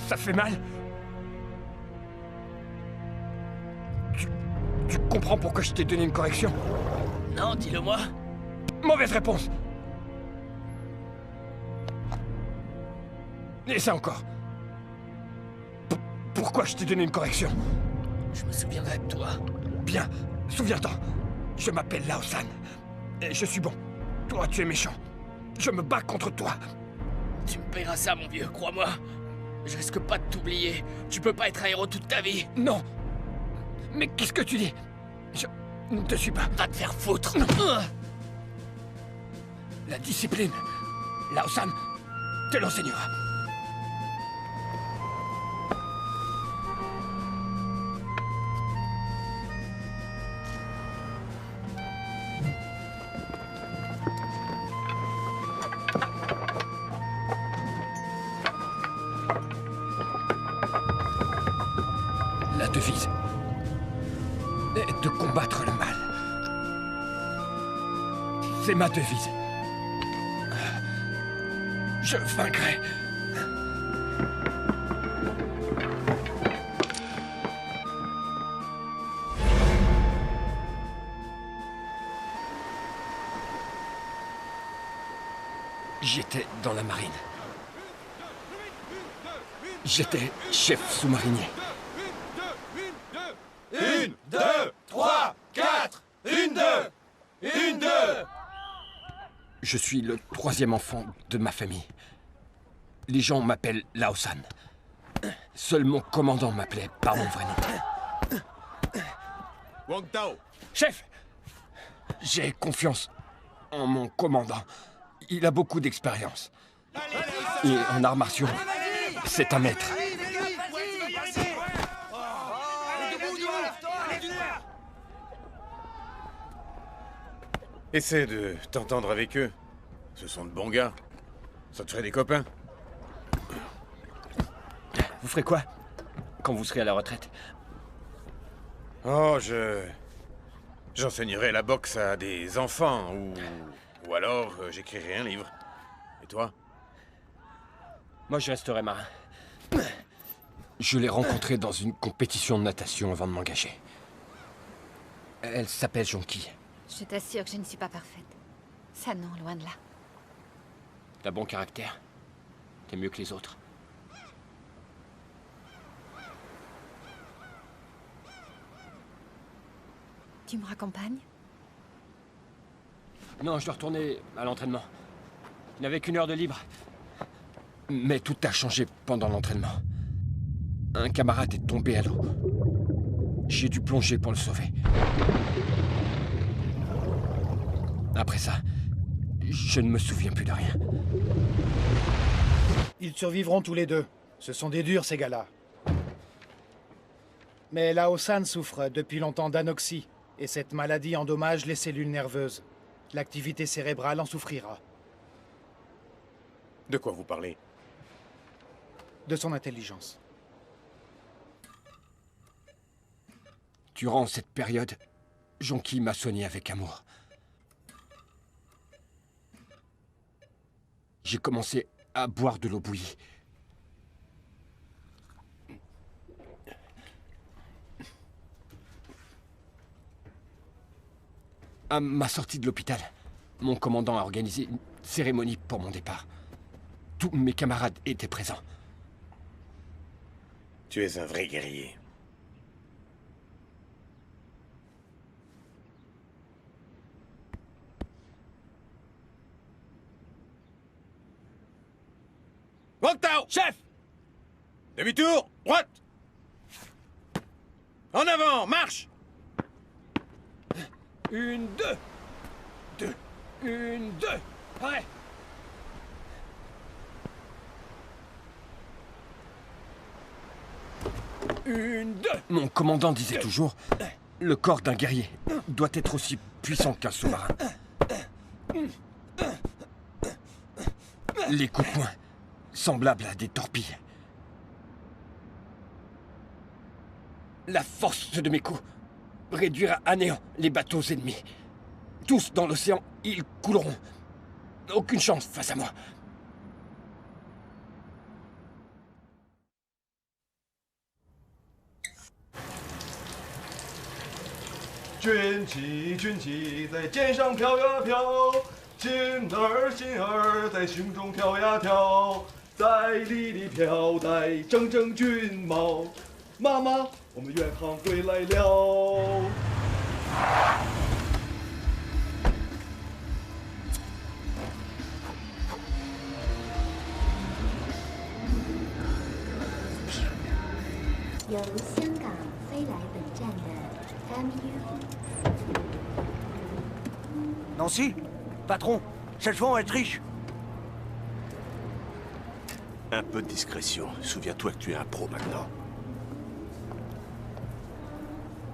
Ça fait mal? Tu comprends pourquoi je t'ai donné une correction? Non, dis-le-moi. Mauvaise réponse! Et ça encore. Pourquoi je t'ai donné une correction? Je me souviendrai de toi. Bien, souviens-t'en. Je m'appelle Lao San. Et je suis bon. Toi, tu es méchant. Je me bats contre toi. Tu me paieras ça, mon vieux, crois-moi. Je risque pas de t'oublier. Tu peux pas être un héros toute ta vie. Non. Mais qu'est-ce que tu dis? Je ne te suis pas. Va te faire foutre. La discipline, Lao San te l'enseignera. La devise est de combattre le mal. C'est ma devise. Je vaincrai. J'étais dans la marine. J'étais chef sous-marinier. 1, 2, 3, 4, 1, 2, 1, 2. Je suis le troisième enfant de ma famille. Les gens m'appellent Lao San. Seul mon commandant m'appelait par mon vrai nom. Wang Tao. Chef, j'ai confiance en mon commandant. Il a beaucoup d'expérience. Et en arts martiaux, c'est un maître. Essaie de t'entendre avec eux. Ce sont de bons gars. Ça te ferait des copains. Vous ferez quoi quand vous serez à la retraite? Oh, j'enseignerai la boxe à des enfants, ou alors j'écrirai un livre. Et toi? Moi, je resterai marin. Je l'ai rencontrée dans une compétition de natation avant de m'engager. Elle s'appelle Jonki. Je t'assure que je ne suis pas parfaite. Ça non, loin de là. T'as bon caractère. T'es mieux que les autres. Tu me raccompagnes? Non, je dois retourner à l'entraînement. Il n'avait qu'une heure de libre. Mais tout a changé pendant l'entraînement. Un camarade est tombé à l'eau. J'ai dû plonger pour le sauver. Après ça, je ne me souviens plus de rien. Ils survivront tous les deux. Ce sont des durs, ces gars-là. Mais Lao San souffre depuis longtemps d'anoxie, et cette maladie endommage les cellules nerveuses. L'activité cérébrale en souffrira. De quoi vous parlez? De son intelligence. Durant cette période, Jonki m'a soigné avec amour. J'ai commencé à boire de l'eau bouillie. À ma sortie de l'hôpital, mon commandant a organisé une cérémonie pour mon départ. Tous mes camarades étaient présents. Tu es un vrai guerrier. Wang Tao! Chef! Demi-tour, droite! En avant, marche! 1, 2, 2, 1, 2, prêt! Une, deux. Mon commandant disait toujours, le corps d'un guerrier doit être aussi puissant qu'un sous-marin. Les coups de poing, semblables à des torpilles. La force de mes coups réduira à néant les bateaux ennemis. Tous dans l'océan, ils couleront. Aucune chance face à moi. 军旗在肩上飘呀飘，心儿在胸中跳呀跳，在里里飘带铮铮军帽。妈妈，我们远航回来了。由香港飞来本站的 MU。Nancy, patron, cette fois on est riche. Un peu de discrétion. Souviens-toi que tu es un pro maintenant.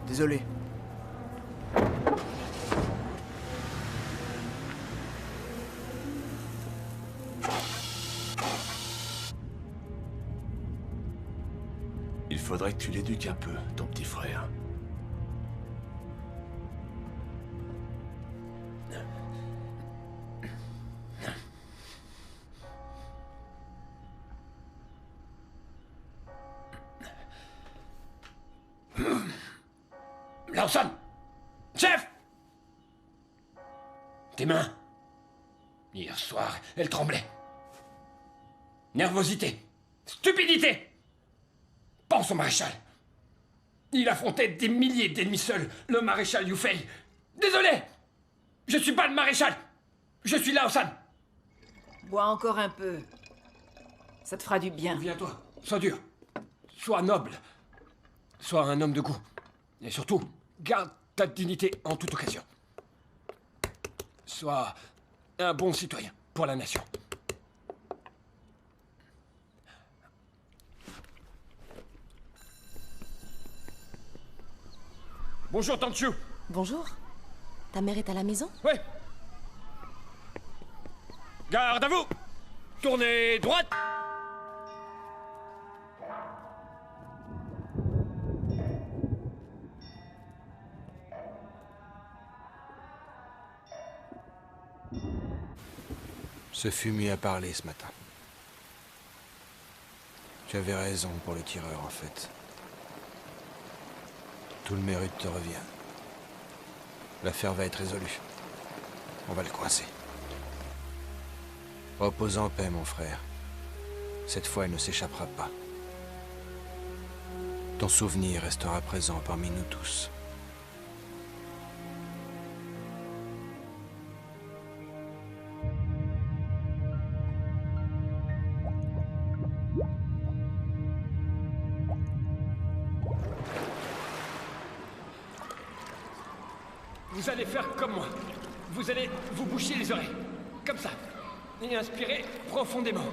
Désolé. Il faudrait que tu l'éduques un peu, ton petit frère. Lawson! Chef! Tes mains. Hier soir, elles tremblaient. Nervosité. Stupidité. Pense au maréchal. Il affrontait des milliers d'ennemis seuls, le maréchal Yufei. Désolé! Je suis pas le maréchal. Je suis Lawson. Bois encore un peu. Ça te fera du bien. Souviens-toi, sois dur. Sois noble. Sois un homme de goût. Et surtout, garde ta dignité en toute occasion. Sois un bon citoyen pour la nation. Bonjour, Tante Chou. Bonjour. Ta mère est à la maison? Oui. Garde à vous. Tournez droite. Ce fumier a parlé ce matin. Tu avais raison pour le tireur, en fait. Tout le mérite te revient. L'affaire va être résolue. On va le coincer. Repose en paix, mon frère. Cette fois, il ne s'échappera pas. Ton souvenir restera présent parmi nous tous. Vous allez faire comme moi. Vous allez vous boucher les oreilles. Comme ça. Et inspirez profondément.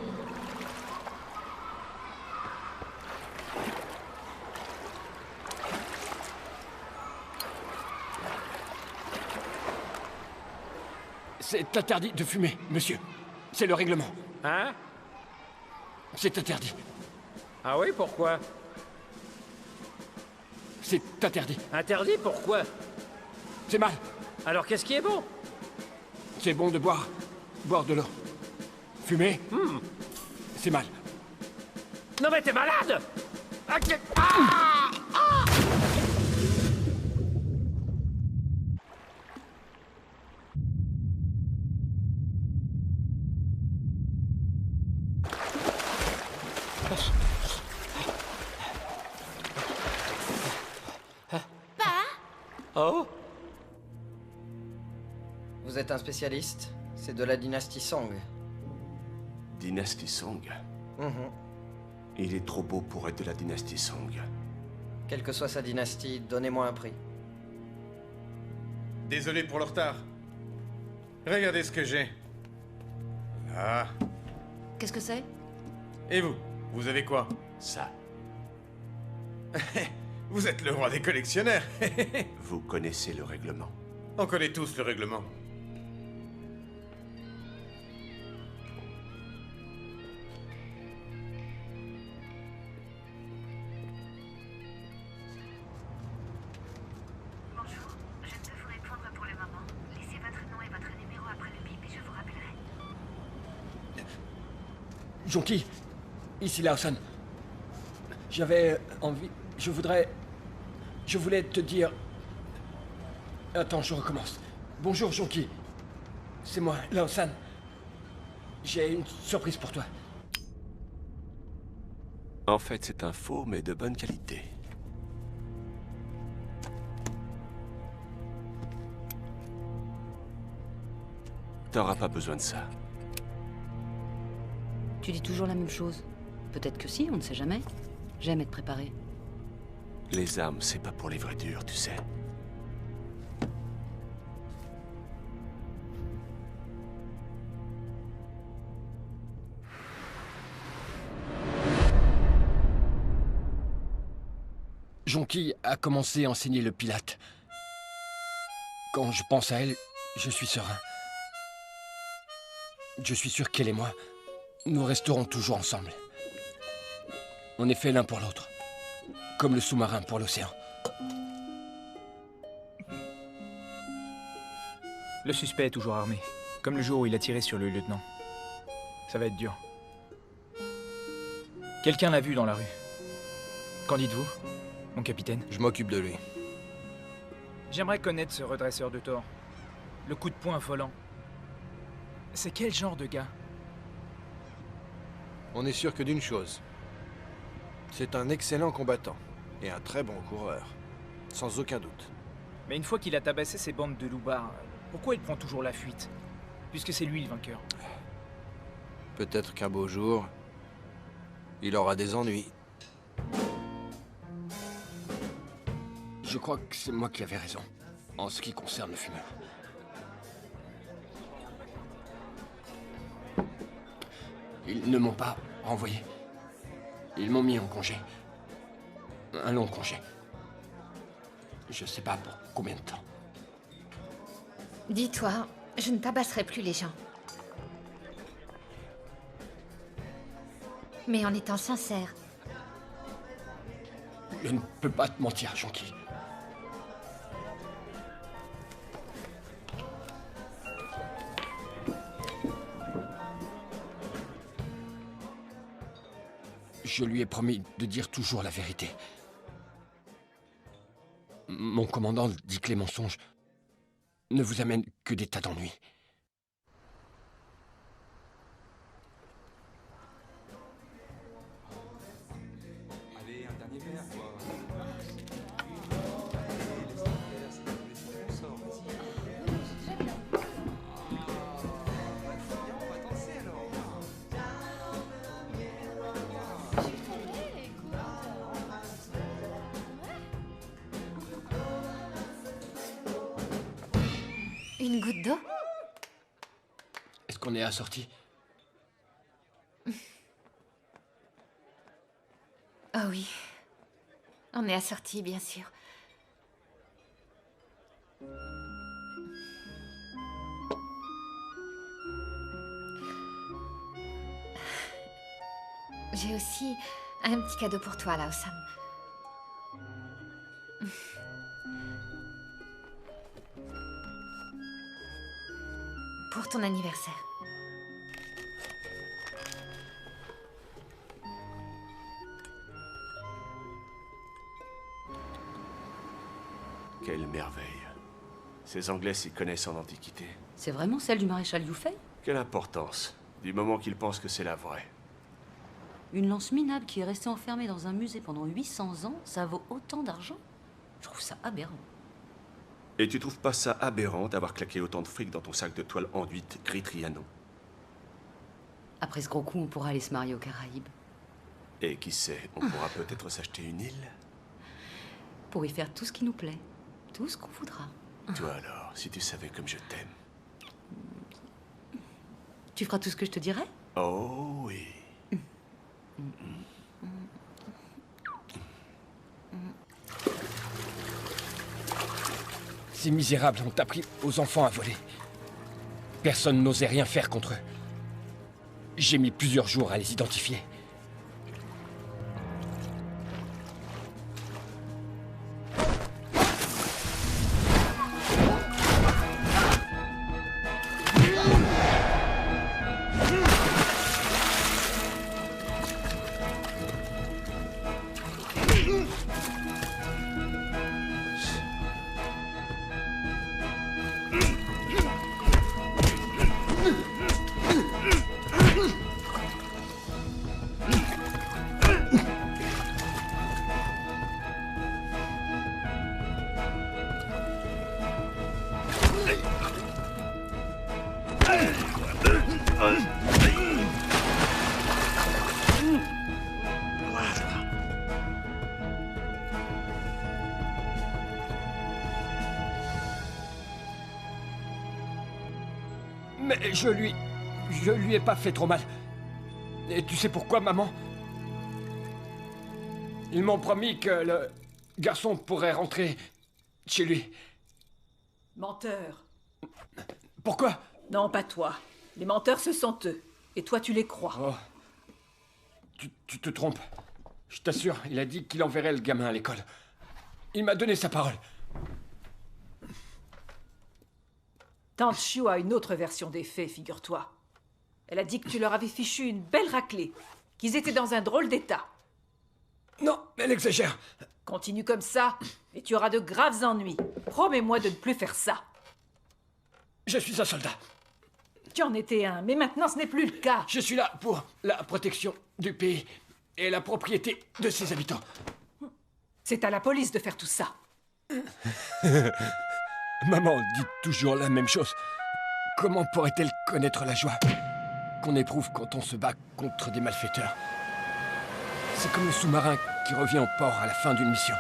C'est interdit de fumer, monsieur. C'est le règlement. Hein? C'est interdit. Ah oui, pourquoi? C'est interdit. Interdit, pourquoi? C'est mal. Alors qu'est-ce qui est bon? C'est bon de boire. Boire de l'eau. Fumer, c'est mal. Non mais t'es malade! Oh? Vous êtes un spécialiste? C'est de la dynastie Song. Dynastie Song. Il est trop beau pour être de la dynastie Song. Quelle que soit sa dynastie, donnez-moi un prix. Désolé pour le retard. Regardez ce que j'ai. Ah. Qu'est-ce que c'est? Et vous? Vous avez quoi? Ça. Vous êtes le roi des collectionneurs. Vous connaissez le règlement. On connaît tous le règlement. Bonjour, je ne peux vous répondre pour le moment. Laissez votre nom et votre numéro après le bip et je vous rappellerai. Jonky, ici Lawson. J'avais envie... Je voulais te dire... Attends, je recommence. Bonjour, Jonki. C'est moi, Lao-san. J'ai une surprise pour toi. En fait, c'est un faux, mais de bonne qualité. T'auras pas besoin de ça. Tu dis toujours la même chose. Peut-être que si, on ne sait jamais. J'aime être préparé. Les armes, c'est pas pour les vrais durs, tu sais. Jonki a commencé à enseigner le pilate. Quand je pense à elle, je suis serein. Je suis sûr qu'elle et moi, nous resterons toujours ensemble. On est fait l'un pour l'autre. Comme le sous-marin pour l'océan. Le suspect est toujours armé. Comme le jour où il a tiré sur le lieutenant. Ça va être dur. Quelqu'un l'a vu dans la rue. Qu'en dites-vous, mon capitaine? Je m'occupe de lui. J'aimerais connaître ce redresseur de tort. Le coup de poing affolant. C'est quel genre de gars? On est sûr que d'une chose. C'est un excellent combattant. Et un très bon coureur. Sans aucun doute. Mais une fois qu'il a tabassé ces bandes de loupards, pourquoi il prend toujours la fuite? Puisque c'est lui le vainqueur. Peut-être qu'un beau jour, il aura des ennuis. Je crois que c'est moi qui avais raison, en ce qui concerne le fumeur. Ils ne m'ont pas renvoyé. Ils m'ont mis en congé. Un long congé. Je sais pas pour combien de temps. Dis-toi, je ne tabasserai plus les gens. Mais en étant sincère. Je ne peux pas te mentir, Jonki. Je lui ai promis de dire toujours la vérité. Mon commandant dit que les mensonges ne vous amènent que des tas d'ennuis. Allez, un dernier verre, quoi. Une goutte d'eau? Est-ce qu'on est assorti? Oh oui. On est assortis, bien sûr. J'ai aussi un petit cadeau pour toi, Lao-san. Pour ton anniversaire. Quelle merveille. Ces Anglais s'y connaissent en Antiquité. C'est vraiment celle du maréchal Yufei? Quelle importance, du moment qu'ils pensent que c'est la vraie. Une lance minable qui est restée enfermée dans un musée pendant 800 ans, ça vaut autant d'argent? Je trouve ça aberrant. Et tu trouves pas ça aberrant d'avoir claqué autant de fric dans ton sac de toile enduite gris Trianon? Après ce gros coup, on pourra aller se marier aux Caraïbes. Et qui sait, on pourra peut-être s'acheter une île? Pour y faire tout ce qui nous plaît. Tout ce qu'on voudra. Toi alors, si tu savais comme je t'aime. Tu feras tout ce que je te dirai? Oh oui. Ces misérables ont appris aux enfants à voler. Personne n'osait rien faire contre eux. J'ai mis plusieurs jours à les identifier. Mais je lui ai pas fait trop mal. Et tu sais pourquoi, maman? Ils m'ont promis que le garçon pourrait rentrer chez lui. Menteur. Pourquoi? Non, pas toi. Les menteurs, ce sont eux. Et toi, tu les crois. Oh. Tu te trompes. Je t'assure, il a dit qu'il enverrait le gamin à l'école. Il m'a donné sa parole. Tante Chiu a une autre version des faits, figure-toi. Elle a dit que tu leur avais fichu une belle raclée, qu'ils étaient dans un drôle d'état. Non, elle exagère. Continue comme ça, et tu auras de graves ennuis. Promets-moi de ne plus faire ça. Je suis un soldat. Tu en étais un, mais maintenant ce n'est plus le cas. Je suis là pour la protection du pays et la propriété de ses habitants. C'est à la police de faire tout ça. Maman dit toujours la même chose. Comment pourrait-elle connaître la joie qu'on éprouve quand on se bat contre des malfaiteurs? C'est comme le sous-marin qui revient au port à la fin d'une mission.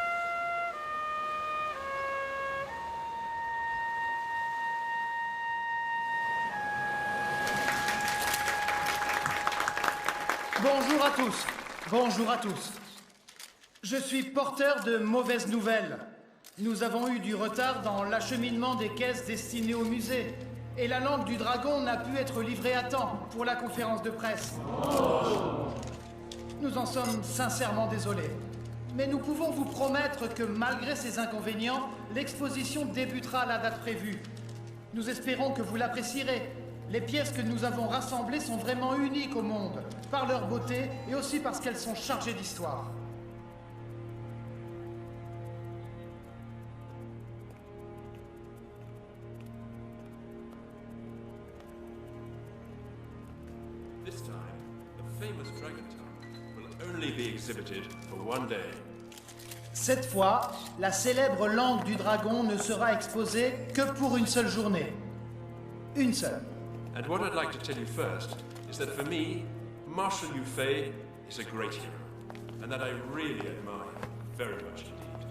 Bonjour à tous. Bonjour à tous. Je suis porteur de mauvaises nouvelles. Nous avons eu du retard dans l'acheminement des caisses destinées au musée. Et la langue du dragon n'a pu être livrée à temps pour la conférence de presse. Nous en sommes sincèrement désolés. Mais nous pouvons vous promettre que malgré ces inconvénients, l'exposition débutera à la date prévue. Nous espérons que vous l'apprécierez. Les pièces que nous avons rassemblées sont vraiment uniques au monde, par leur beauté et aussi parce qu'elles sont chargées d'histoire. This time, the famous dragon tongue will only be exhibited for one day. Cette fois, la célèbre langue du dragon ne sera exposée que pour une seule journée. Une seule. And what I'd like to tell you first is that for me, Marshal Liu Fei is a great hero, and that I really admire very much indeed.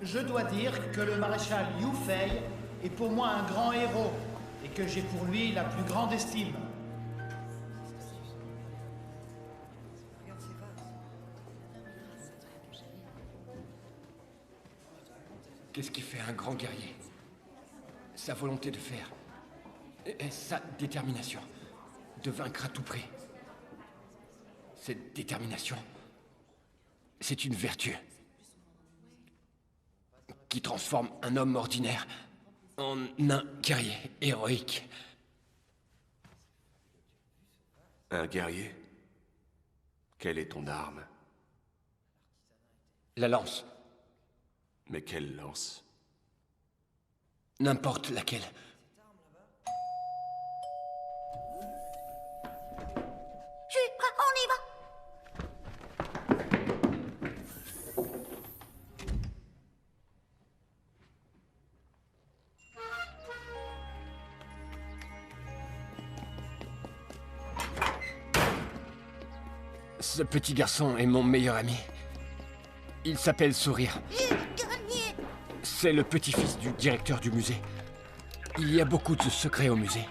Je dois dire que le maréchal Liu Fei est pour moi un grand héros et que j'ai pour lui la plus grande estime. Qu'est-ce qui fait un grand guerrier? Sa volonté de faire. Et sa détermination. De vaincre à tout prix. Cette détermination, c'est une vertu. Qui transforme un homme ordinaire en un guerrier héroïque. Un guerrier? Quelle est ton arme? La lance. Mais quelle lance? N'importe laquelle. Je suis prêt, on y va. Ce petit garçon est mon meilleur ami. Il s'appelle Sourire. C'est le petit-fils du directeur du musée. Il y a beaucoup de secrets au musée.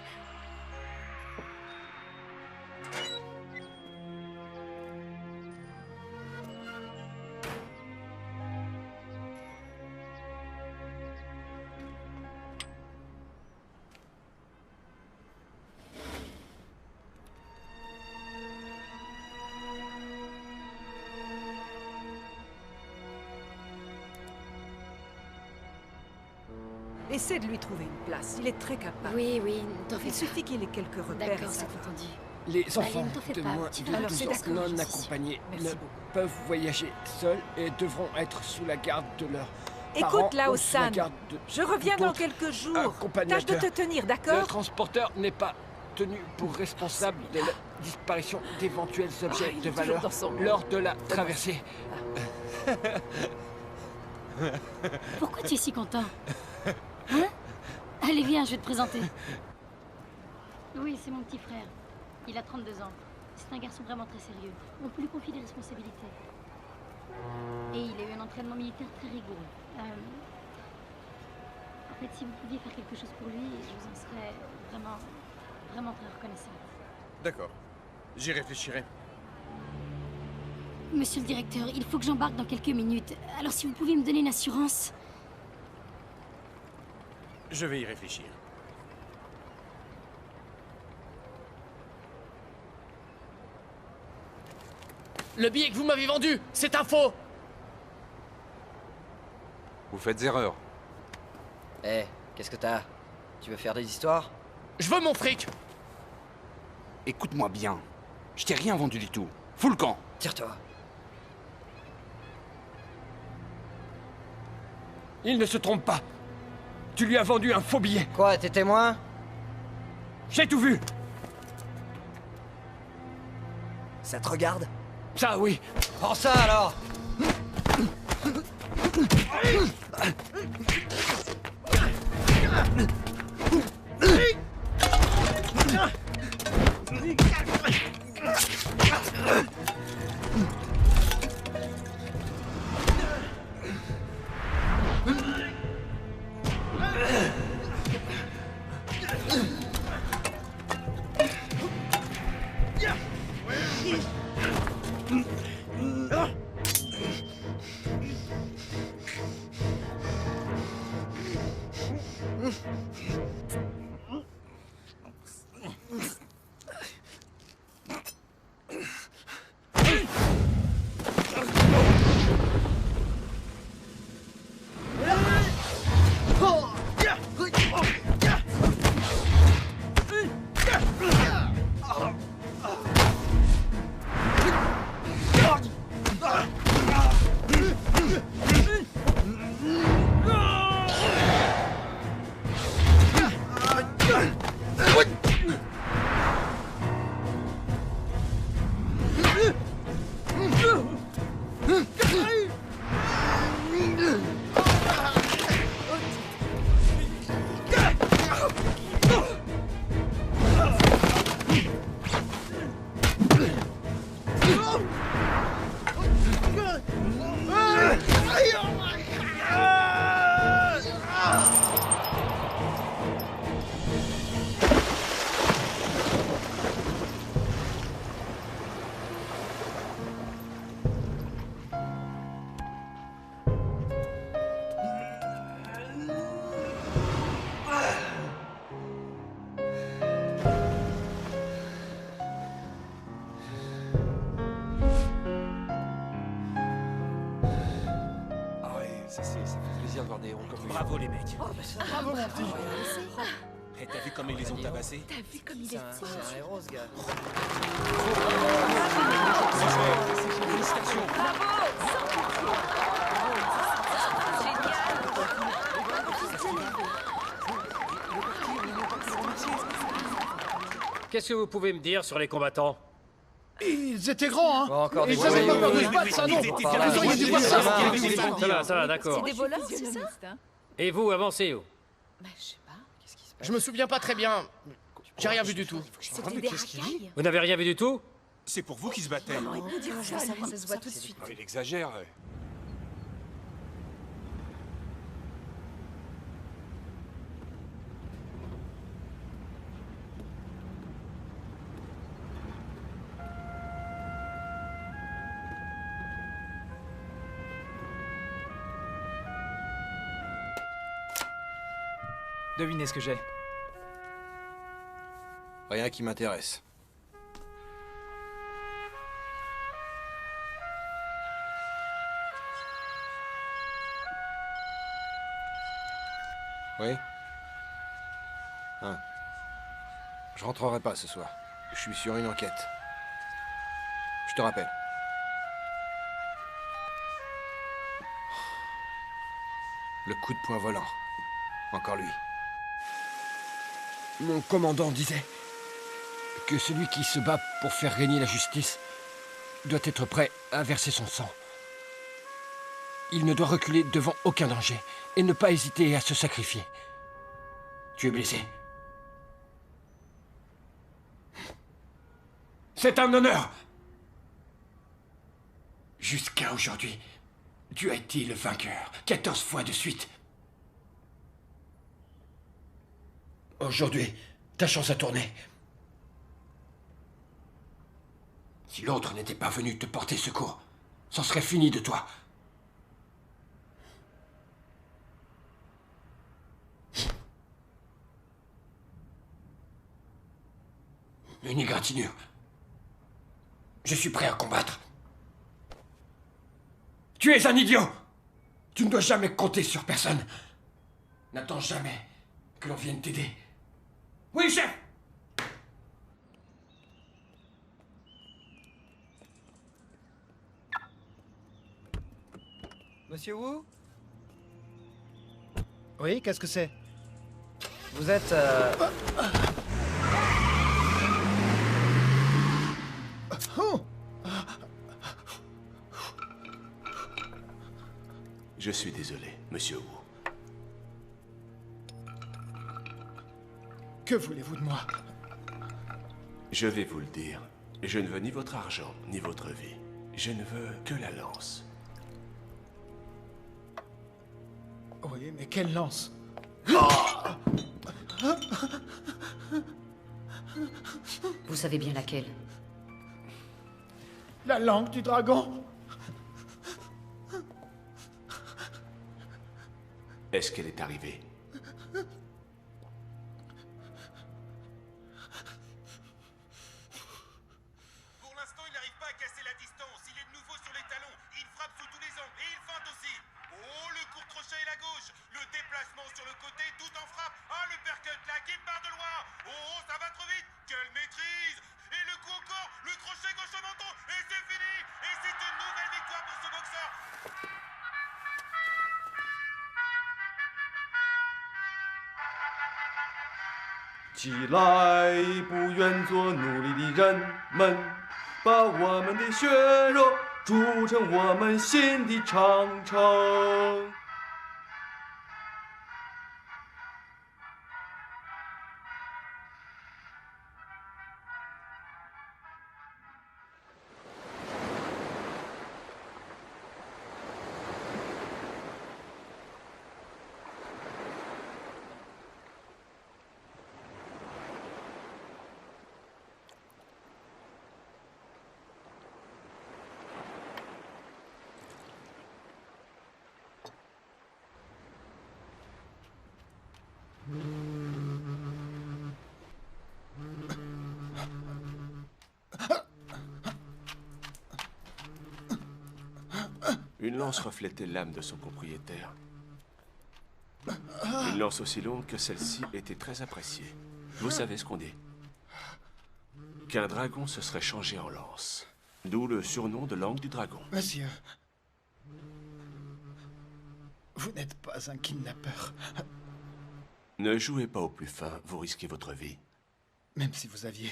Essaie de lui trouver une place. Il est très capable. Oui, oui, ne t'en fais Il pas. suffit qu'il ait quelques repères. D'accord, et ça c'est va. entendu. Les enfants ne t'en fais de pas, moins tu de vas Alors, 12 c'est ans d'accord, non j'y suis. accompagnés Merci ne beaucoup. peuvent voyager seuls et devront être sous la garde de leurs parents Écoute, ou sous la Lao-san, garde de je reviens tout dans autre quelques jours. accompagnateur. Tâche de te tenir, Le d'accord? transporteur n'est pas tenu pour responsable de la disparition d'éventuels objets il de est toujours valeur dans son lors de la traversée. Pourquoi tu es si content? Hein? Allez, viens, je vais te présenter. Oui, c'est mon petit frère. Il a 32 ans. C'est un garçon vraiment très sérieux. On peut lui confier des responsabilités. Et il a eu un entraînement militaire très rigoureux. En fait, si vous pouviez faire quelque chose pour lui, je vous en serais vraiment vraiment très reconnaissante. D'accord. J'y réfléchirai. Monsieur le directeur, il faut que j'embarque dans quelques minutes. Alors si vous pouvez me donner une assurance... Je vais y réfléchir. Le billet que vous m'avez vendu, c'est un faux! Vous faites erreur. Eh, qu'est-ce que t'as? Tu veux faire des histoires? Je veux mon fric! Écoute-moi bien. Je t'ai rien vendu du tout. Fous le camp. Tire-toi. Il ne se trompe pas. Tu lui as vendu un faux billet. Quoi, t'es témoin? J'ai tout vu. Ça te regarde? Ça, oui. Prends ça, alors! Ça fait plaisir de voir des héros comme vous. Bravo les mecs. Bravo, mon petit. Et t'as vu comme ils les ont tabassés? T'as vu comme il est C'est un héros, ce gars. Félicitations. Qu'est-ce que vous pouvez me dire sur les combattants? Ils étaient grands, hein. Encore des Ils avaient pas peur de se battre, ça, non. Vous auriez dû voir ça. Ça va, d'accord. C'est des voleurs, c'est ça? Et vous, avancez où? Bah, je sais pas. Je me souviens pas très bien. J'ai rien vu du tout. C'était des racailles. Vous n'avez rien vu du tout? C'est pour vous qu'ils se battaient. Ça se voit tout de suite. Il exagère. Devinez ce que j'ai. Rien qui m'intéresse. Oui? Hein. Je rentrerai pas ce soir. Je suis sur une enquête. Je te rappelle. Le coup de poing volant. Encore lui. Mon commandant disait que celui qui se bat pour faire régner la justice doit être prêt à verser son sang. Il ne doit reculer devant aucun danger et ne pas hésiter à se sacrifier. Tu es blessé. C'est un honneur. Jusqu'à aujourd'hui, tu as été le vainqueur 14 fois de suite. Aujourd'hui, ta chance a tourné. Si l'autre n'était pas venu te porter secours, c'en serait fini de toi. Une égratignure. Je suis prêt à combattre. Tu es un idiot! Tu ne dois jamais compter sur personne. N'attends jamais que l'on vienne t'aider. Oui, chef! Monsieur Wu? Oui, qu'est-ce que c'est? Vous êtes... Oh! Je suis désolé, monsieur Wu. Que voulez-vous de moi? Je vais vous le dire. Je ne veux ni votre argent, ni votre vie. Je ne veux que la lance. Oui, mais quelle lance? Vous savez bien laquelle? La langue du dragon. Est-ce qu'elle est arrivée? Pour l'instant, il n'arrive pas à casser la distance. Il est de nouveau sur les talons. Il frappe sous tous les angles et il feinte aussi. Oh, le court crochet la gauche. Le déplacement sur le côté tout en frappe. Ah, le percut là qui part de loin. Oh, ça va trop vite. Quelle maîtrise. Et le coup encore. Le crochet gauche au menton. Et c'est fini. Et c'est une nouvelle victoire pour ce boxeur. 起来，不愿做奴隶的人们，把我们的血肉筑成我们新的长城。Une lance reflétait l'âme de son propriétaire. Une lance aussi longue que celle-ci était très appréciée. Vous savez ce qu'on dit? Qu'un dragon se serait changé en lance. D'où le surnom de langue du dragon. Monsieur, vous n'êtes pas un kidnappeur. Ne jouez pas au plus fin, vous risquez votre vie. Même si vous aviez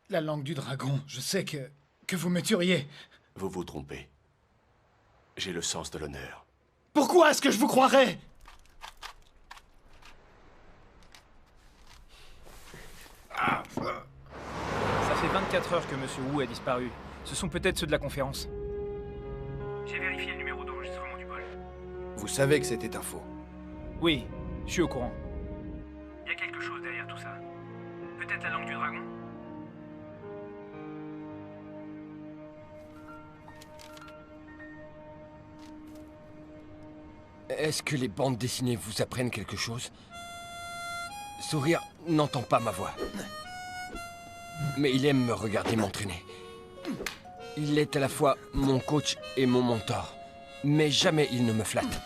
la langue du dragon, je sais que vous me tueriez. Vous vous trompez. J'ai le sens de l'honneur. Pourquoi est-ce que je vous croirais? Ça fait 24 heures que Monsieur Wu a disparu. Ce sont peut-être ceux de la conférence. J'ai vérifié le numéro d'enregistrement du vol. Vous savez que c'était un faux. Oui, je suis au courant. Il y a quelque chose derrière tout ça. Peut-être la langue du dragon. Est-ce que les bandes dessinées vous apprennent quelque chose? Sourire n'entend pas ma voix. Mais il aime me regarder m'entraîner. Il est à la fois mon coach et mon mentor. Mais jamais il ne me flatte.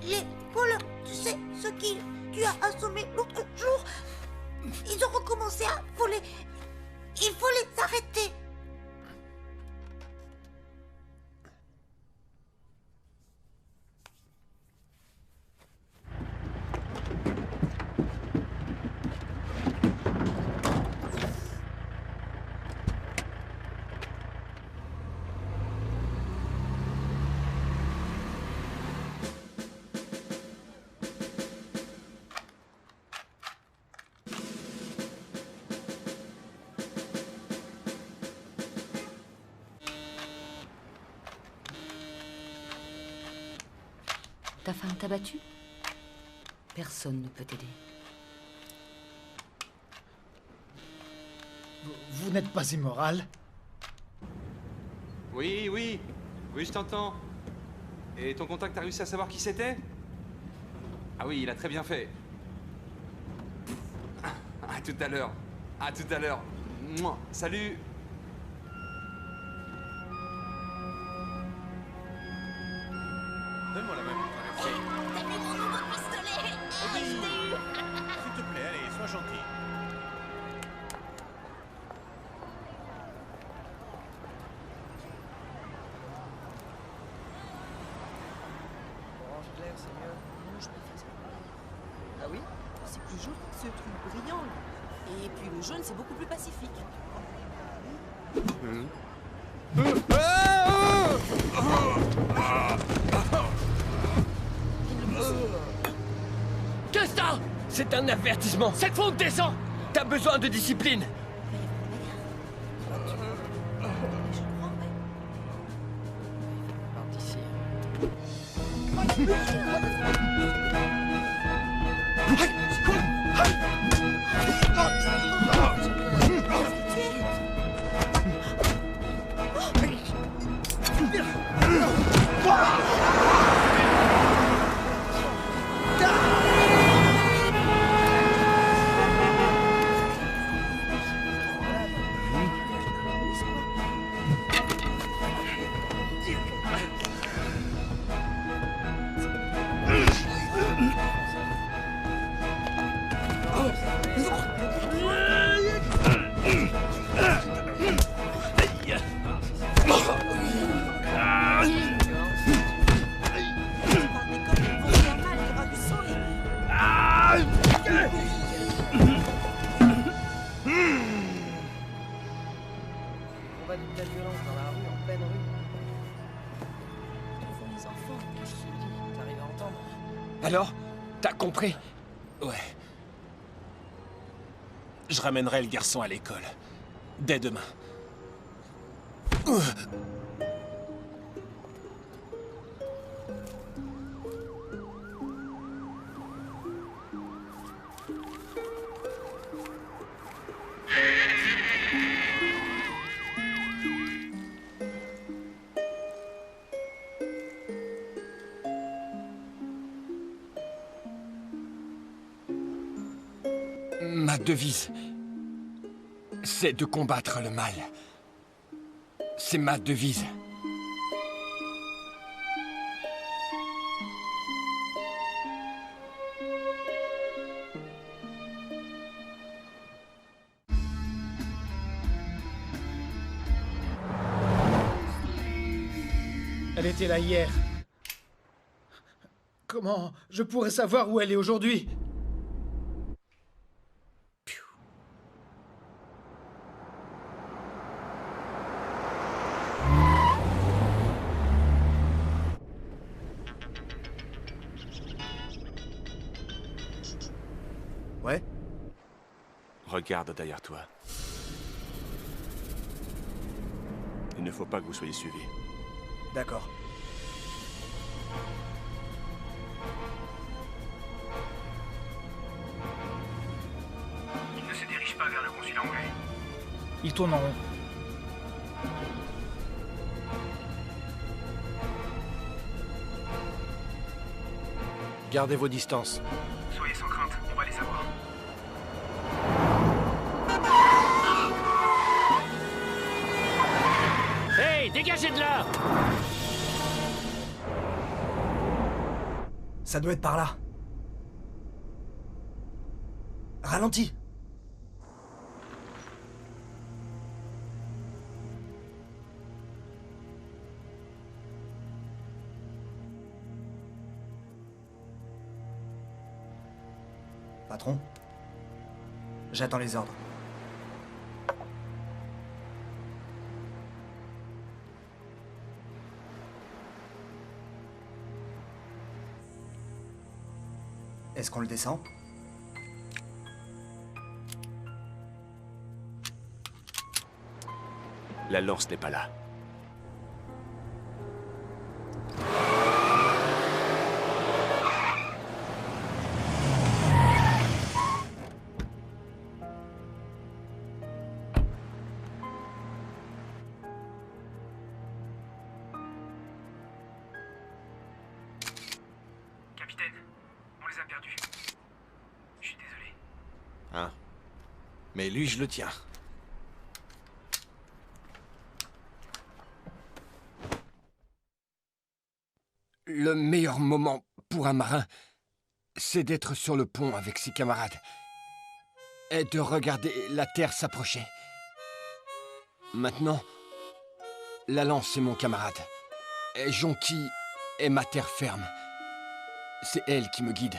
Les voleurs, tu sais, ceux qui tu as assommés l'autre jour, ils ont recommencé à voler. Il faut les arrêter. Ta femme t'a battu? Personne ne peut t'aider. Vous n'êtes pas immoral? Oui, oui. Oui, je t'entends. Et ton contact a réussi à savoir qui c'était? Ah oui, il a très bien fait. À tout à l'heure. À tout à l'heure. Mouah. Salut. Donne-moi la main pour traverser. T'as vu mon nouveau pistolet? Ah, je t'ai eu. S'il te plaît, allez, sois gentil. Orange clair, c'est mieux. Non, je préfère ça. Ah oui? C'est plus joli que ce truc brillant. Et puis le jaune, c'est beaucoup plus pacifique. Qu'est-ce que t'as? C'est un avertissement. Cette faute descend. T'as besoin de discipline. Combat d'une telle violence dans la rue, en pleine rue. Devant les enfants, qu'est-ce que tu me dis? T'arrives à entendre? Alors, t'as compris? Ouais. Je ramènerai le garçon à l'école. Dès demain. Ma devise, c'est de combattre le mal. C'est ma devise. Elle était là hier. Comment je pourrais savoir où elle est aujourd'hui? Ouais? Regarde derrière toi. Il ne faut pas que vous soyez suivis. D'accord. Il ne se dirige pas vers le consulat anglais. Il tourne en rond. Gardez vos distances. Soyez sans crainte, on va les avoir. Hey, dégagez de là! Ça doit être par là. Ralentis. Patron, j'attends les ordres. Est-ce qu'on le descend? La lance n'est pas là. vous a perdu. Je suis désolé. Hein? Mais lui, je le tiens. Le meilleur moment pour un marin, c'est d'être sur le pont avec ses camarades et de regarder la terre s'approcher. Maintenant, la lance est mon camarade et Jonquille est ma terre ferme. C'est elle qui me guide.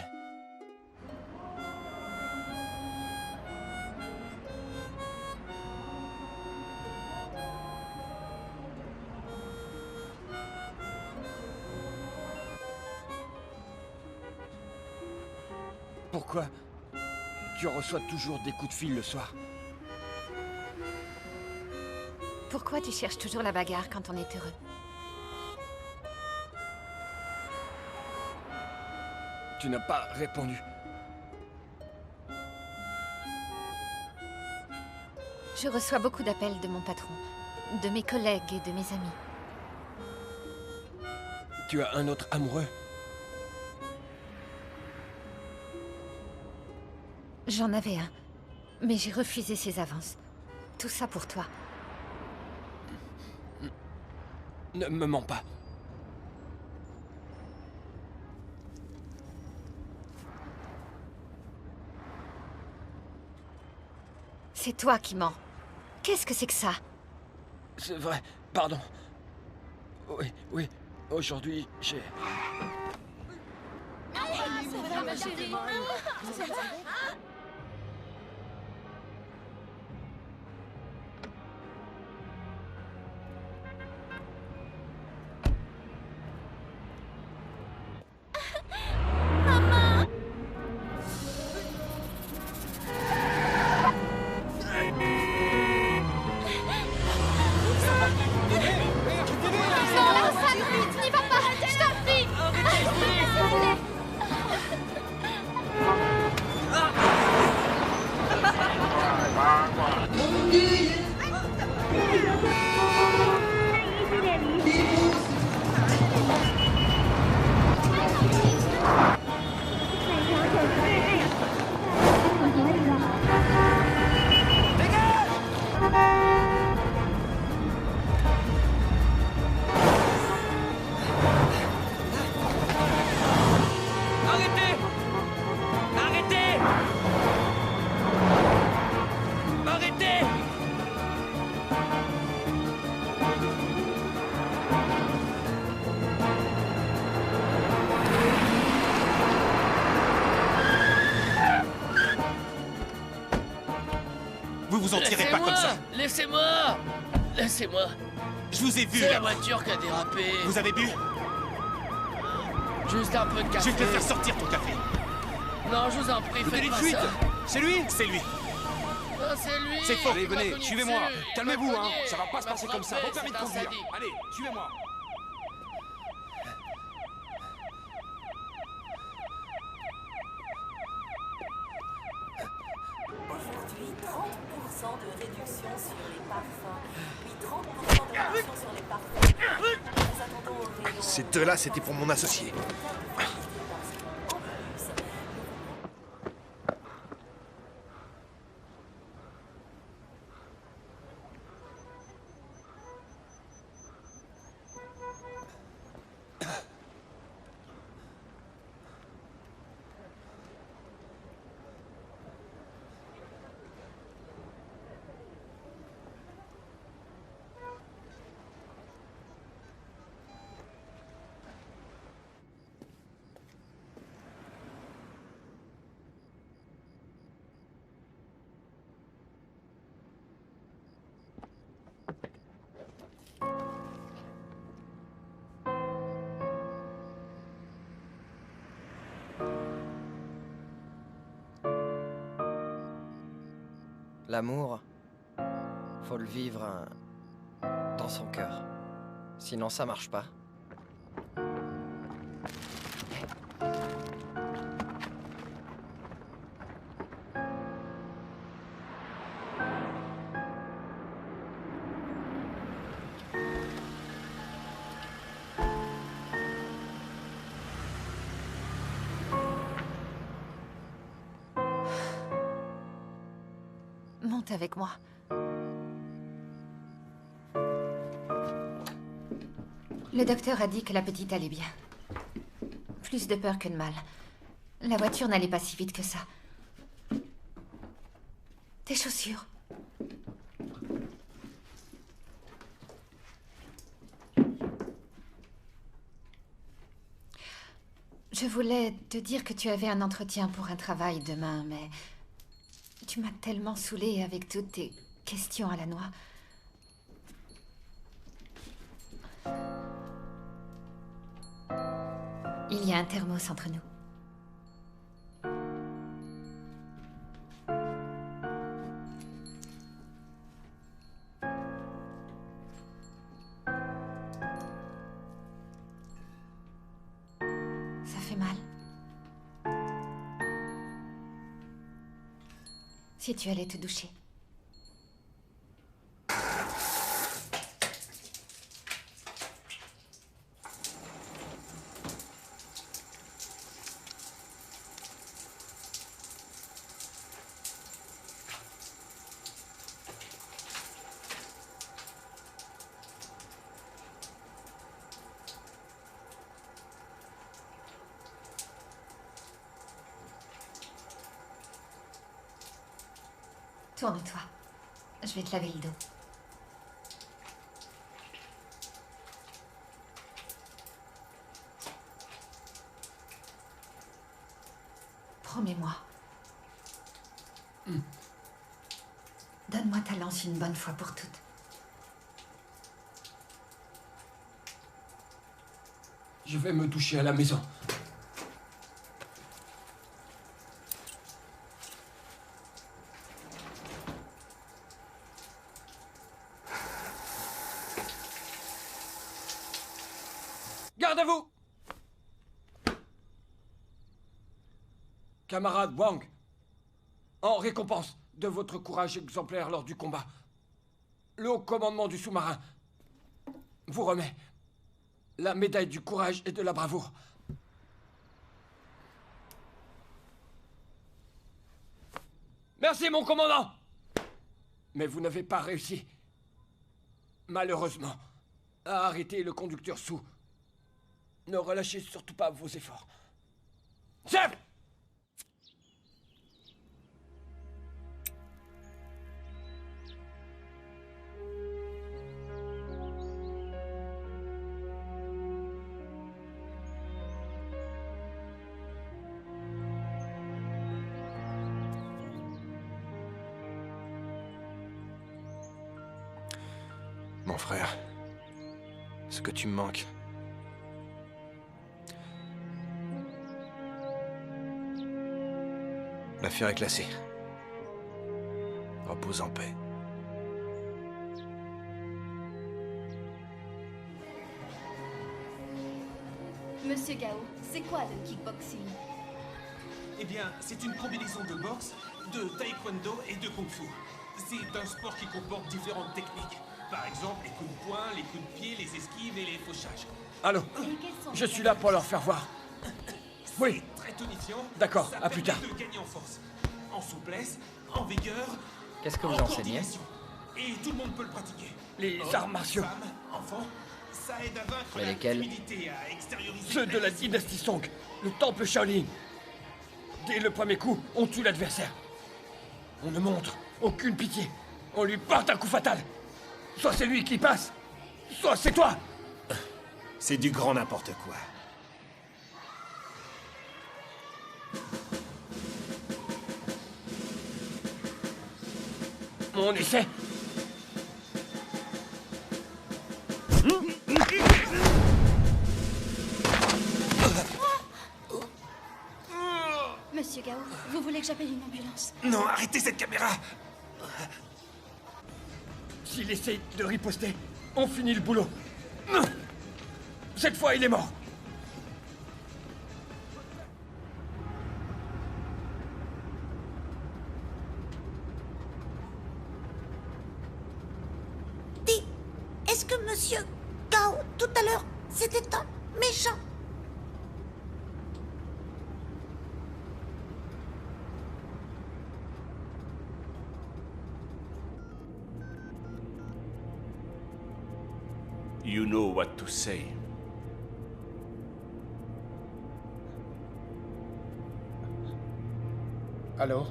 Pourquoi tu reçois toujours des coups de fil le soir? Pourquoi tu cherches toujours la bagarre quand on est heureux? Tu n'as pas répondu. Je reçois beaucoup d'appels de mon patron, de mes collègues et de mes amis. Tu as un autre amoureux? J'en avais un, mais j'ai refusé ses avances. Tout ça pour toi. Ne me mens pas. C'est toi qui mens. Qu'est-ce que c'est que ça? C'est vrai, pardon. Oui, aujourd'hui, j'ai... Ma chérie. Maman. Non, Sam, n'y va pas, je t'en prie. S'il vous plaît. Arrêtez! Arrêtez! Arrêtez! Vous vous en tirez pas comme ça. Laissez-moi! Laissez-moi! Je vous ai vu C'est la là-bas. voiture qui a dérapé. Vous avez bu? Juste un peu de café. Je vais te faire sortir ton café. Non, je vous en prie, Vous faites donnez pas une fuite. ça. C'est lui? C'est lui. Non, c'est lui. C'est faux. Allez, il m'a venez, cogné suivez-moi. dessus, il Calmez-vous, m'a hein. cogné, Ça va pas se il m'a passer comme ça. frappé, Vos permis de c'est un conduire. sadique. Allez, suivez-moi. Aujourd'hui, 30% de réduction sur les parfums. Puis 30% de réduction sur les parfums. Nous attendons au rayon. Ces deux-là, c'était pour mon associé. L'amour, faut le vivre dans son cœur. Sinon, ça marche pas. patiente avec moi. Le docteur a dit que la petite allait bien. Plus de peur que de mal. La voiture n'allait pas si vite que ça. Tes chaussures. Je voulais te dire que tu avais un entretien pour un travail demain, mais tu m'as tellement saoulée avec toutes tes questions à la noix. Il y a un thermos entre nous. Ça fait mal. Si tu allais te doucher. Tourne-toi. Je vais te laver le dos. Promets-moi. Donne-moi ta lance une bonne fois pour toutes. Je vais me doucher à la maison. Gardez-vous! Camarade Wang, en récompense de votre courage exemplaire lors du combat, le haut commandement du sous-marin vous remet la médaille du courage et de la bravoure. Merci, mon commandant! Mais vous n'avez pas réussi, malheureusement, à arrêter le conducteur Sou. Ne relâchez surtout pas vos efforts. Chef! Mon frère, ce que tu me manques. L'affaire est classée. Repose en paix. Monsieur Gao, c'est quoi le kickboxing? Eh bien, c'est une combinaison de boxe, de taekwondo et de kung-fu. C'est un sport qui comporte différentes techniques. Par exemple, les coups de poing, les coups de pied, les esquives et les fauchages. Allô? Je suis là pour leur faire voir. Oui. Très tonifiant. D'accord, Ça à plus tard. permet de gagner en force, en souplesse, en vigueur. Qu'est-ce que vous en enseignez? coordination. Et tout le monde peut le pratiquer. Les Hommes, arts martiaux. Femmes, enfants, ça aide à vaincre Mais la lesquels? timidité, à extérioriser Ceux de la dynastie Song, le temple Shaolin. Dès le premier coup, on tue l'adversaire. On ne montre aucune pitié. On lui porte un coup fatal. Soit c'est lui qui passe, soit c'est toi. C'est du grand n'importe quoi. On essaie. Monsieur Gao, vous voulez que j'appelle une ambulance? Non, arrêtez cette caméra. S'il essaye de riposter, on finit le boulot. Cette fois, il est mort. Dis, est-ce que Monsieur Gao, tout à l'heure, c'était un méchant? You know what to say. Allô?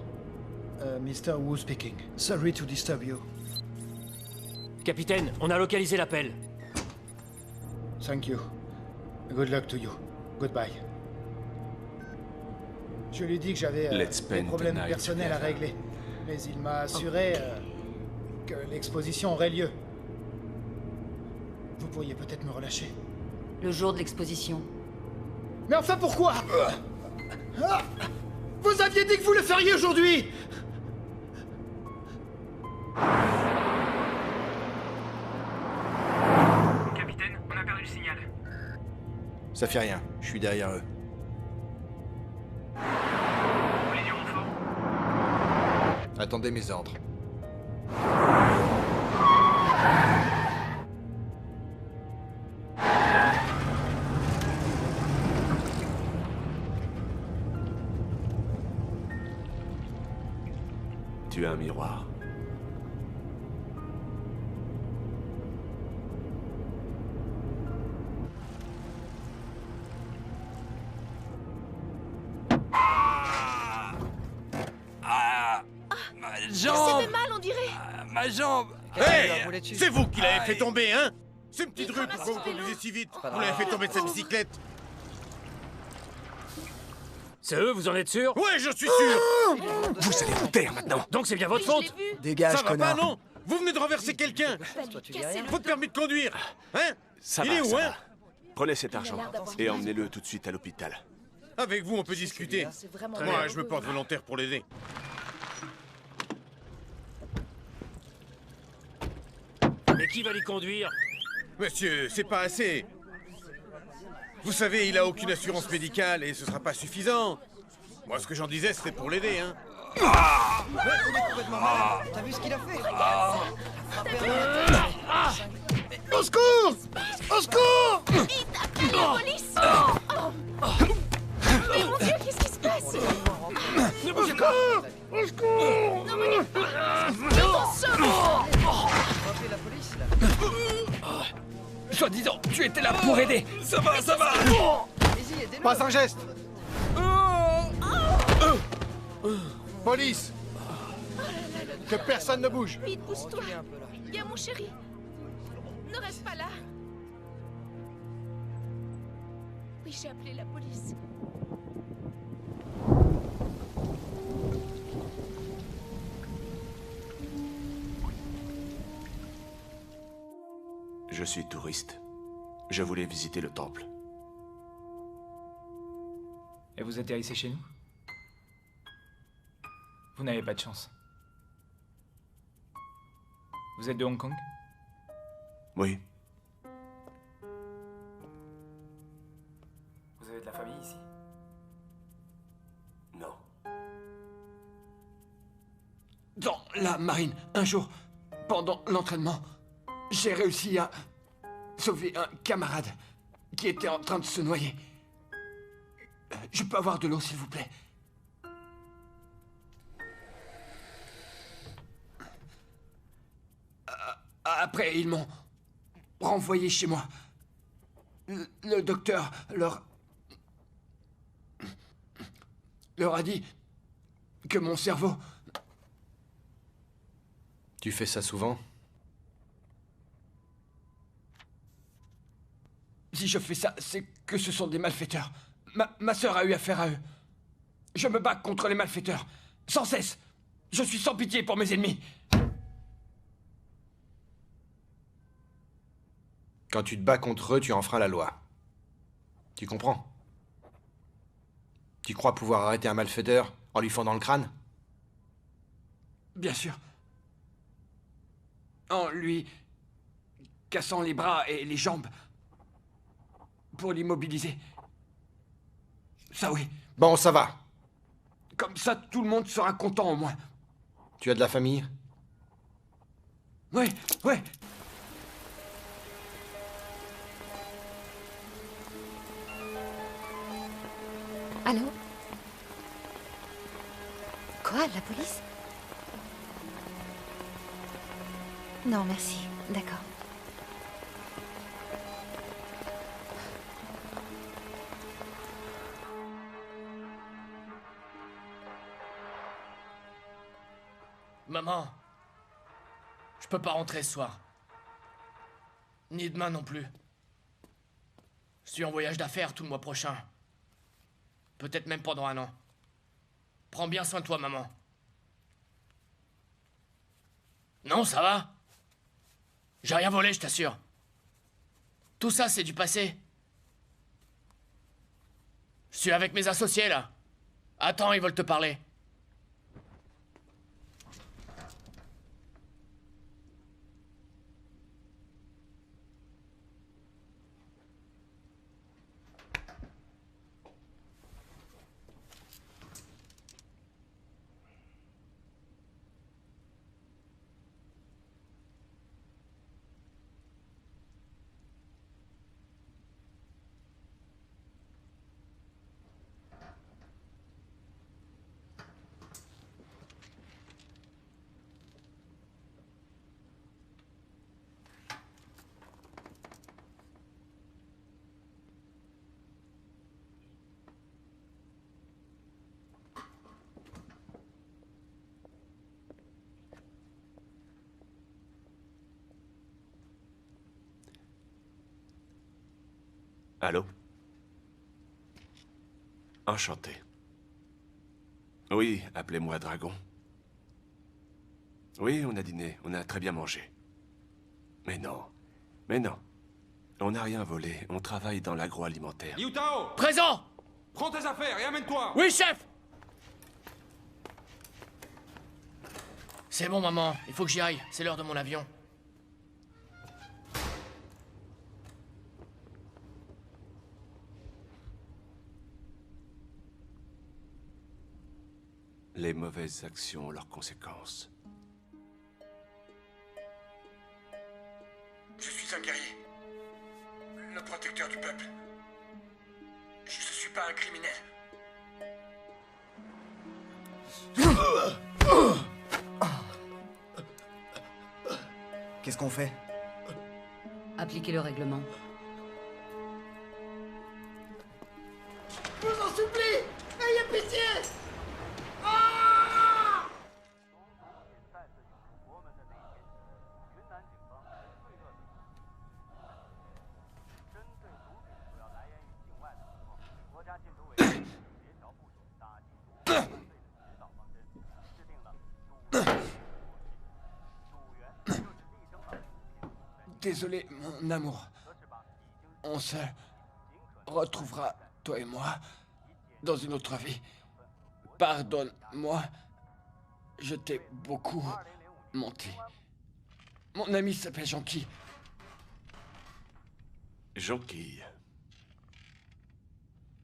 Mr. Wu speaking. Sorry to disturb you. Capitaine, on a localisé l'appel. Thank you. Good luck to you. Goodbye. Je lui ai dit que j'avais des problèmes personnels à régler. Mais il m'a assuré que l'exposition aurait lieu. Vous pourriez peut-être me relâcher. Le jour de l'exposition. Mais enfin pourquoi? Vous aviez dit que vous le feriez aujourd'hui! Capitaine, on a perdu le signal. Ça fait rien, je suis derrière eux. Vous voulez du renfort? Attendez mes ordres. Tu as un miroir. Ma jambe! Ça fait mal, on dirait! Ma jambe! Hey! C'est vous qui l'avez fait tomber, hein? Ce petit truc, pourquoi vous conduisez si vite? Vous l'avez fait tomber de cette bicyclette? C'est eux, vous en êtes sûr? Ouais, je suis sûr! Vous allez vous taire maintenant. Donc c'est bien votre faute? Dégage, Ça va connard. pas, non? Vous venez de renverser quelqu'un! Votre permis de conduire! Hein? Ça Il va, est où, ça hein? va. Prenez cet argent et emmenez-le tout de suite à l'hôpital. Avec vous, on peut discuter. Moi, je me porte volontaire pour l'aider. Et qui va les conduire? Monsieur, c'est pas assez. Vous savez, il a aucune assurance médicale et ce sera pas suffisant. Moi, ce que j'en disais, c'était pour l'aider, hein. T'as vu ce qu'il a fait? Au secours! Au secours! Vite, appelle la police! Mais mon Dieu, qu'est-ce qui se passe? Au secours! Au secours! Non, mais... Attention! La police, là. Soi-disant, tu étais là pour aider. Ça va, ça va! Allez-y, aidez-le. Pas un geste! Police! Que personne ne bouge! Vite, pousse-toi! Viens, mon chéri! Ne reste pas là! Oui, j'ai appelé la police. Je suis touriste. Je voulais visiter le temple. Et vous atterrissez chez nous? Vous n'avez pas de chance. Vous êtes de Hong Kong? Oui. Vous avez de la famille ici? Non. Dans la marine, un jour, pendant l'entraînement, j'ai réussi à sauver un camarade qui était en train de se noyer. Je peux avoir de l'eau, s'il vous plaît? Après, ils m'ont renvoyé chez moi. Le docteur leur a dit que mon cerveau... Tu fais ça souvent? Si je fais ça, c'est que ce sont des malfaiteurs. Ma sœur a eu affaire à eux. Je me bats contre les malfaiteurs, sans cesse. Je suis sans pitié pour mes ennemis. Quand tu te bats contre eux, tu enfreins la loi. Tu comprends? Tu crois pouvoir arrêter un malfaiteur en lui fendant le crâne? Bien sûr. En lui cassant les bras et les jambes pour l'immobiliser. Ça oui. Bon, ça va. Comme ça, tout le monde sera content au moins. Tu as de la famille? Oui, oui. Allô? Quoi, la police? Non, merci. D'accord. Maman, je peux pas rentrer ce soir. Ni demain non plus. Je suis en voyage d'affaires tout le mois prochain. Peut-être même pendant 1 an. Prends bien soin de toi, maman. Non, ça va. J'ai rien volé, je t'assure. Tout ça, c'est du passé. Je suis avec mes associés, là. Attends, ils veulent te parler. Allô? Enchanté. Oui, appelez-moi Dragon. Oui, on a dîné, on a très bien mangé. Mais non, on n'a rien volé, on travaille dans l'agroalimentaire. Liu Tao! Présent! Prends tes affaires et amène-toi! Oui, chef! C'est bon, maman, il faut que j'y aille, c'est l'heure de mon avion. Les mauvaises actions ont leurs conséquences. Je suis un guerrier. Le protecteur du peuple. Je suis pas un criminel. Qu'est-ce qu'on fait? Appliquez le règlement. Je vous en supplie! Ayez pitié! Désolé, mon amour. On se retrouvera, toi et moi, dans une autre vie. Pardonne-moi. Je t'ai beaucoup menti. Mon ami s'appelle Jonquille. Jonquille.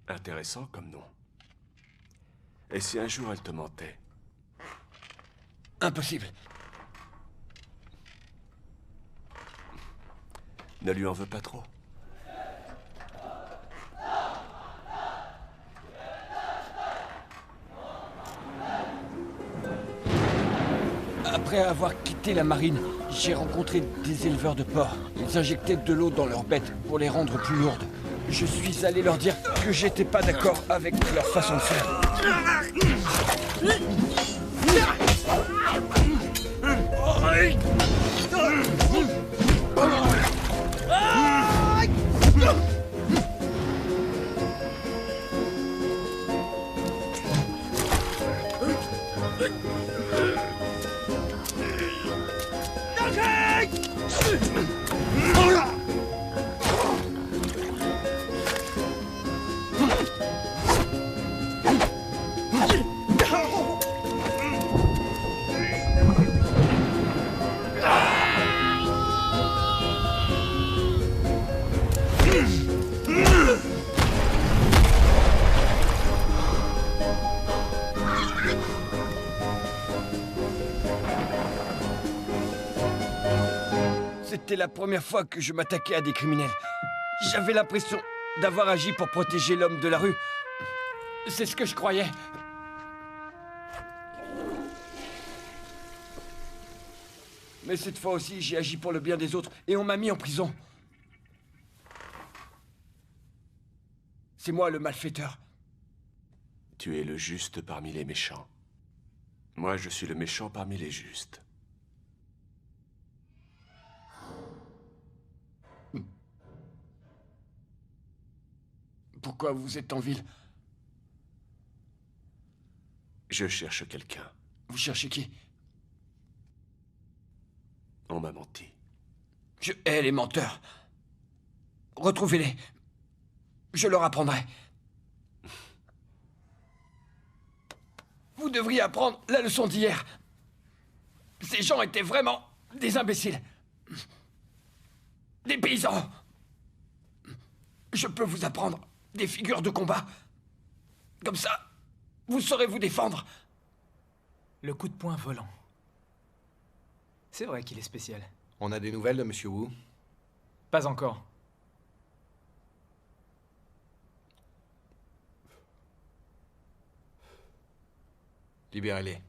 Intéressant comme nom. Et si un jour elle te mentait? Impossible. Ne lui en veux pas trop. Après avoir quitté la marine, j'ai rencontré des éleveurs de porcs. Ils injectaient de l'eau dans leurs bêtes pour les rendre plus lourdes. Je suis allé leur dire que j'étais pas d'accord avec leur façon de faire. C'était la première fois que je m'attaquais à des criminels. J'avais l'impression d'avoir agi pour protéger l'homme de la rue. C'est ce que je croyais. Mais cette fois aussi, j'ai agi pour le bien des autres et on m'a mis en prison. C'est moi le malfaiteur. Tu es le juste parmi les méchants. Moi, je suis le méchant parmi les justes. Pourquoi vous êtes en ville? Je cherche quelqu'un. Vous cherchez qui? On m'a menti. Je hais les menteurs. Retrouvez-les. Je leur apprendrai. Vous devriez apprendre la leçon d'hier. Ces gens étaient vraiment des imbéciles. Des paysans. Je peux vous apprendre des figures de combat. Comme ça, vous saurez vous défendre. Le coup de poing volant. C'est vrai qu'il est spécial. On a des nouvelles de Monsieur Wu? Pas encore. Libérez-les.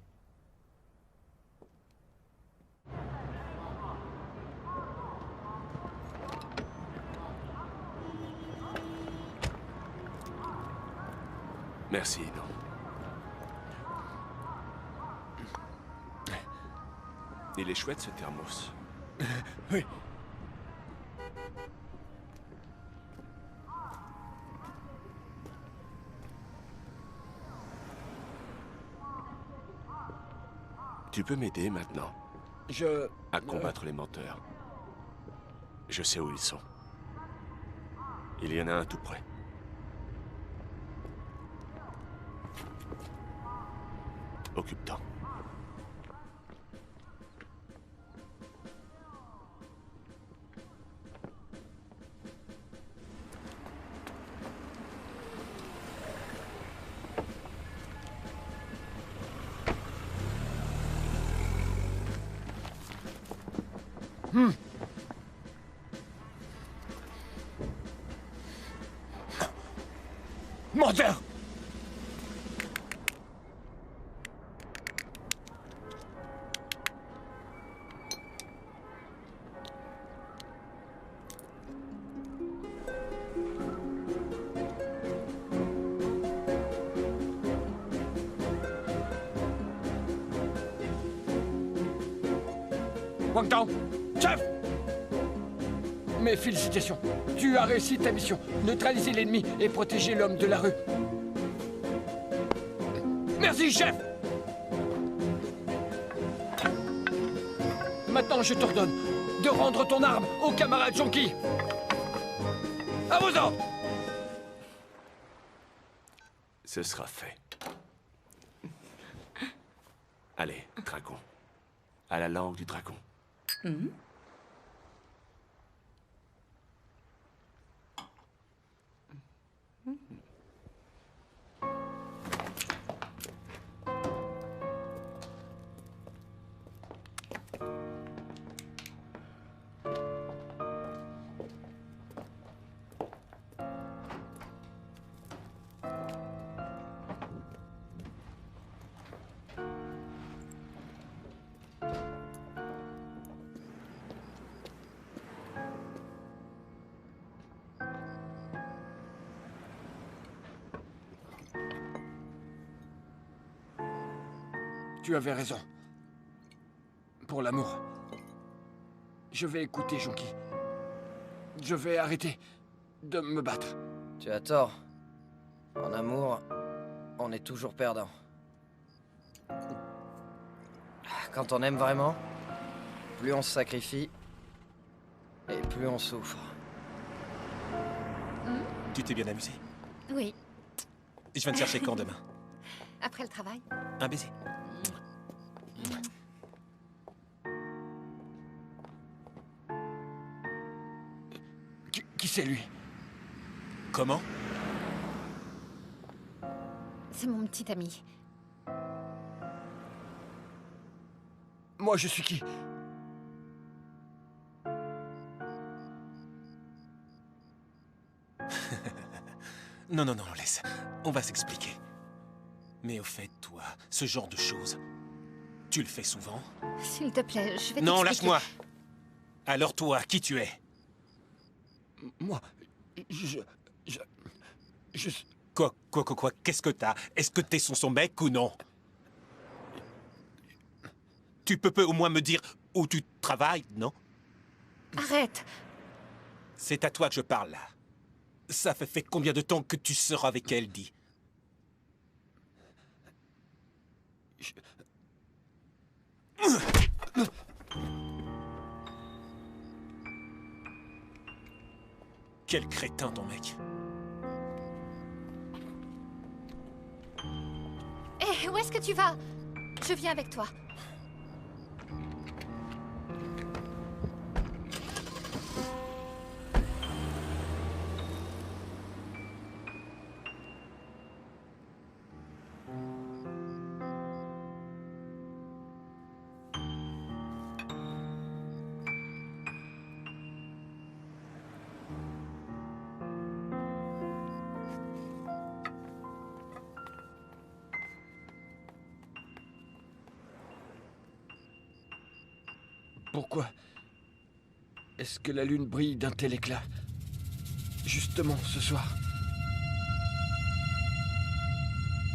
Merci, non. Il est chouette, ce thermos. Oui. Tu peux m'aider maintenant? À combattre les menteurs. Je sais où ils sont. Il y en a un tout près. Occupe-toi. Menteur! Wang Tao, chef! Mes félicitations. Tu as réussi ta mission. Neutraliser l'ennemi et protéger l'homme de la rue. Merci, chef! Maintenant, je t'ordonne de rendre ton arme au camarade Jonki. À vos ordres! Ce sera fait. Allez, dragon. À la langue du dragon. Tu avais raison. Pour l'amour. Je vais écouter Jonki. Je vais arrêter de me battre. Tu as tort. En amour, on est toujours perdant. Quand on aime vraiment, plus on se sacrifie, et plus on souffre. Tu t'es bien amusé? Oui, Je viens te chercher quand demain? après le travail. Un baiser. Qui c'est lui? Comment? C'est mon petit ami. Moi, je suis qui? Non, non, non, laisse. On va s'expliquer. Mais au fait, toi, ce genre de choses, tu le fais souvent? S'il te plaît, je vais Non, t'expliquer. lâche-moi! Alors toi, qui tu es? Moi, Quoi? Qu'est-ce que t'as? Est-ce que t'es son mec ou non? Tu peux au moins me dire où tu travailles, non? Arrête. C'est à toi que je parle, là. Ça fait combien de temps que tu sors avec elle, dis? Quel crétin, ton mec. Hé, où est-ce que tu vas? Je viens avec toi. Pourquoi est-ce que la lune brille d'un tel éclat? Justement ce soir.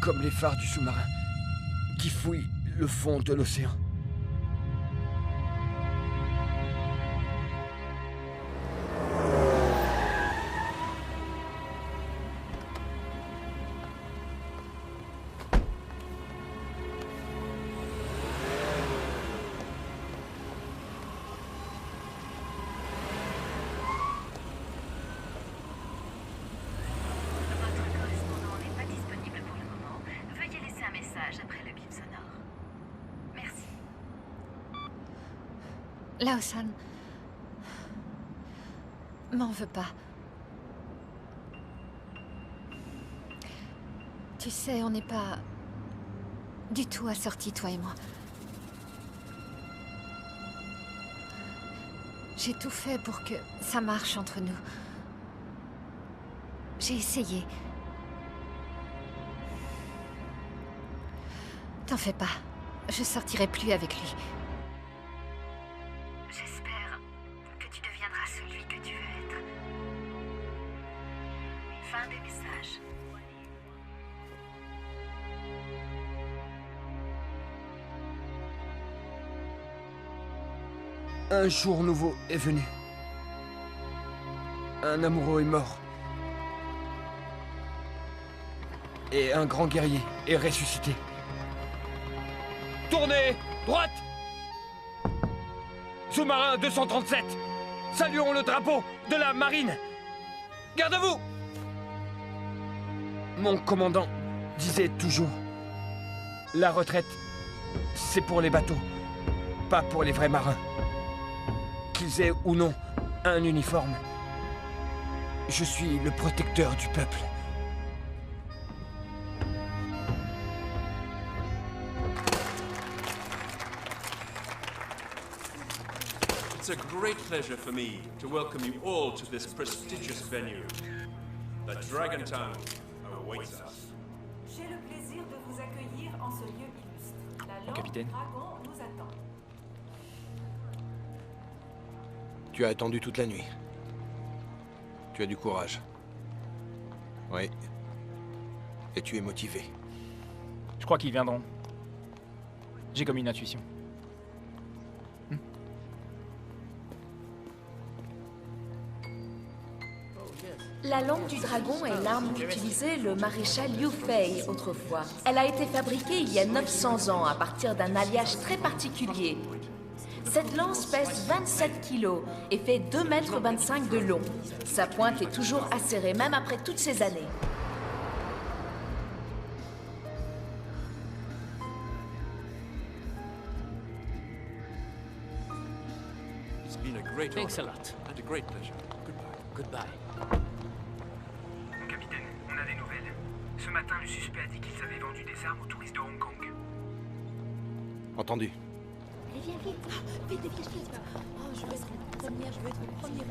Comme les phares du sous-marin qui fouillent le fond de l'océan. Lao-san, m'en veux pas. Tu sais, on n'est pas du tout assortis, toi et moi. J'ai tout fait pour que ça marche entre nous. J'ai essayé. T'en fais pas, je sortirai plus avec lui. J'espère que tu deviendras celui que tu veux être. Fin des messages. Un jour nouveau est venu. Un amoureux est mort. Et un grand guerrier est ressuscité. Tournez! Droite! Sous-marin 237! Saluons le drapeau de la marine! Garde-vous! Mon commandant disait toujours... La retraite, c'est pour les bateaux, pas pour les vrais marins. Qu'ils aient ou non un uniforme. Je suis le protecteur du peuple. It's a great pleasure for me to welcome you all to this prestigious venue. The Dragon Town awaits us. J'ai le plaisir de vous accueillir en ce lieu illustre. La lampe Capitaine. dragon nous attend. Tu as attendu toute la nuit. Tu as du courage. Oui. Et tu es motivé. Je crois qu'ils viendront. J'ai comme une intuition. La lampe du dragon est l'arme qu'utilisait le maréchal Liu Fei autrefois. Elle a été fabriquée il y a 900 ans à partir d'un alliage très particulier. Cette lance pèse 27 kilos et fait 2,25 m de long. Sa pointe est toujours acérée, même après toutes ces années. It's been a great Thanks a honor lot. and a great pleasure. Goodbye. Goodbye. Mon capitaine, on a des nouvelles. Ce matin, le suspect a dit qu'ils avaient vendu des armes aux touristes de Hong Kong. Entendu. Allez, viens vite. Vite, vite. Oh, je veux être la première, je veux être la première.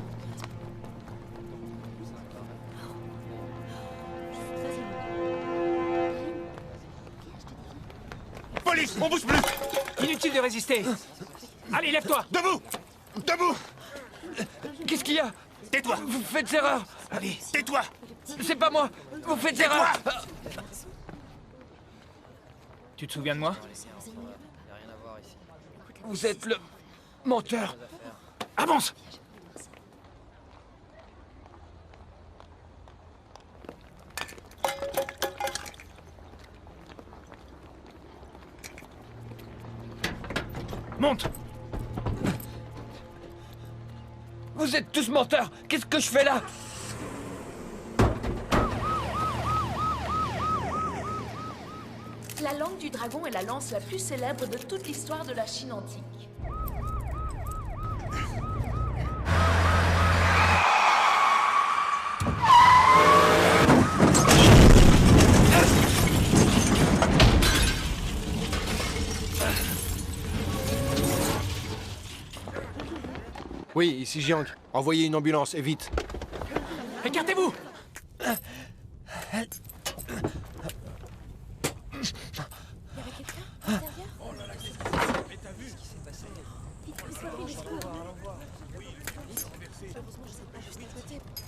Police, on bouge plus! Inutile de résister. Allez, lève-toi! Debout! Debout! Qu'est-ce qu'il y a? Tais-toi! Vous faites erreur! Allez, tais-toi! C'est pas moi! Vous faites erreur! Tu te souviens de moi? Y a rien à voir ici. Vous êtes le menteur. Avance! Monte! Vous êtes tous menteurs. Qu'est-ce que je fais là? La langue du dragon est la lance la plus célèbre de toute l'histoire de la Chine antique. Oui, ici Jiang. Envoyez une ambulance, et vite. Écartez-vous!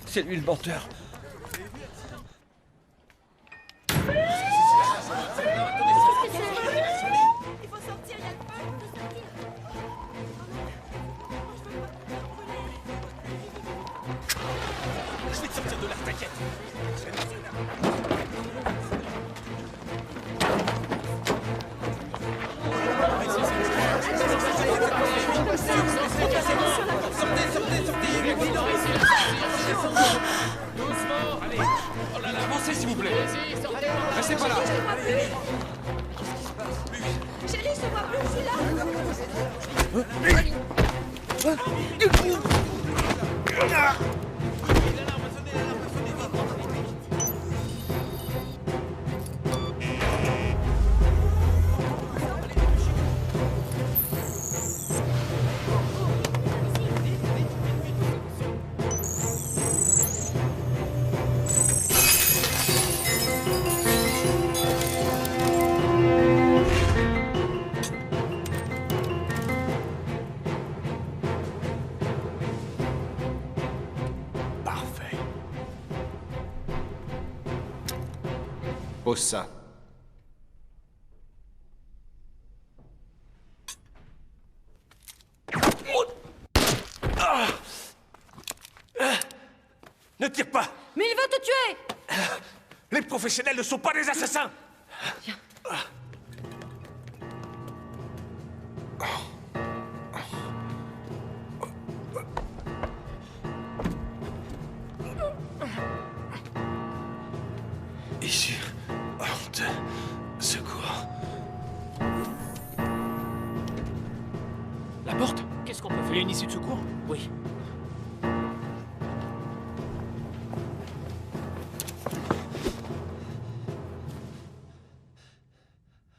C'est lui le menteur. Je vais te sortir de là, t'inquiète. Doucement. Allez. Oh là là, avancez s'il vous plaît. Restez pas là. Chérie, je te vois plus, je suis là. Pose ça. Ne tire pas! Mais il veut te tuer! Les professionnels ne sont pas des assassins! Issue de secours. La porte? Qu'est-ce qu'on peut faire? Il y a une issue de secours? Oui.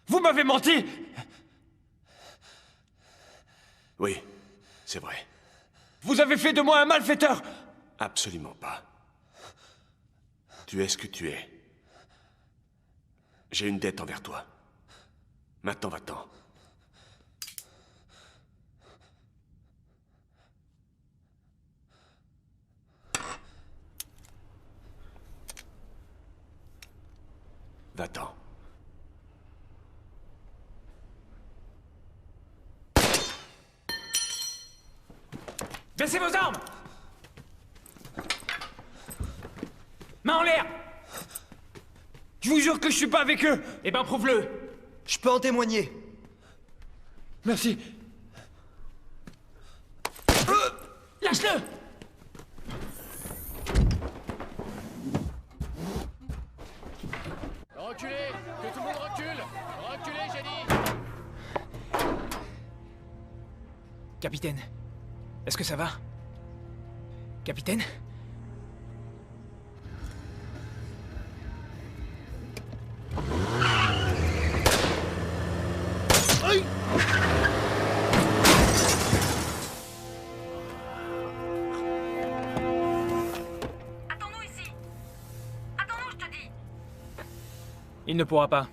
Vous m'avez menti! Oui, c'est vrai. Vous avez fait de moi un malfaiteur! Absolument pas. Tu es ce que tu es. J'ai une dette envers toi. Maintenant, va-t'en. Va-t'en. Baissez vos armes! Main en l'air! Je vous jure que je suis pas avec eux! Eh ben, prouve-le! Je peux en témoigner. Merci. Lâche-le! Reculez! Que tout le monde recule! Reculez, j'ai dit! Capitaine, est-ce que ça va? Capitaine? Attends-nous ici! Attends-nous, je te dis! Il ne pourra pas.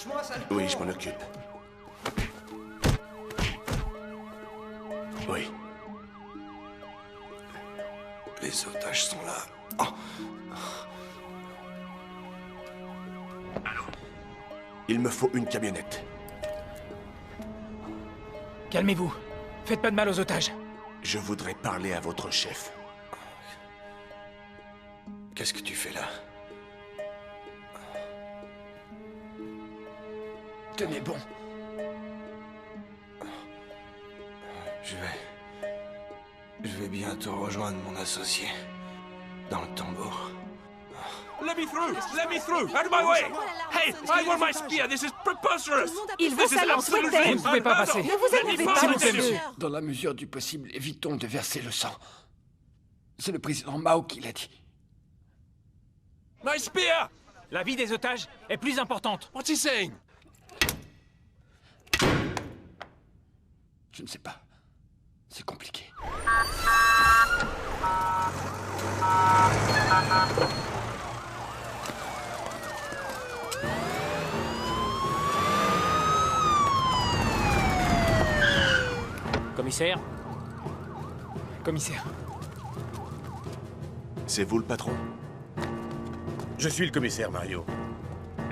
Lâche-moi, sale Oui, je m'en occupe. Oui. Les otages sont là. Il me faut une camionnette. Calmez-vous. Faites pas de mal aux otages. Je voudrais parler à votre chef. Qu'est-ce que tu fais là? Tenez bon. Je vais bientôt rejoindre mon associé. Dans le tambour. Let me through! Let me through! Out of my way! Hey, I want my spear! This is preposterous! Il This vous is balance, absolutely Wendell. Vous ne pouvez pas unheard of. passer. Ne vous Let me énervez pas, find monsieur. this. Dans la mesure du possible, évitons de verser le sang. C'est le président Mao qui l'a dit. My spear! La vie des otages est plus importante. What's he saying? Je ne sais pas. C'est compliqué. Commissaire? Commissaire. C'est vous le patron? Je suis le commissaire, Mario.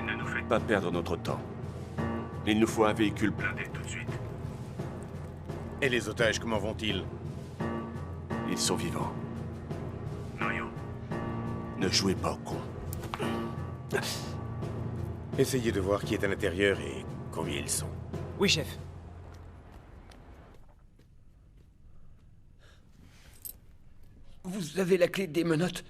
Ne nous faites pas perdre notre temps. Il nous faut un véhicule blindé tout de suite. Et les otages, comment vont-ils? Ils sont vivants. Mario. Ne jouez pas au con. Essayez de voir qui est à l'intérieur et combien ils sont. Oui, chef. Vous avez la clé des menottes?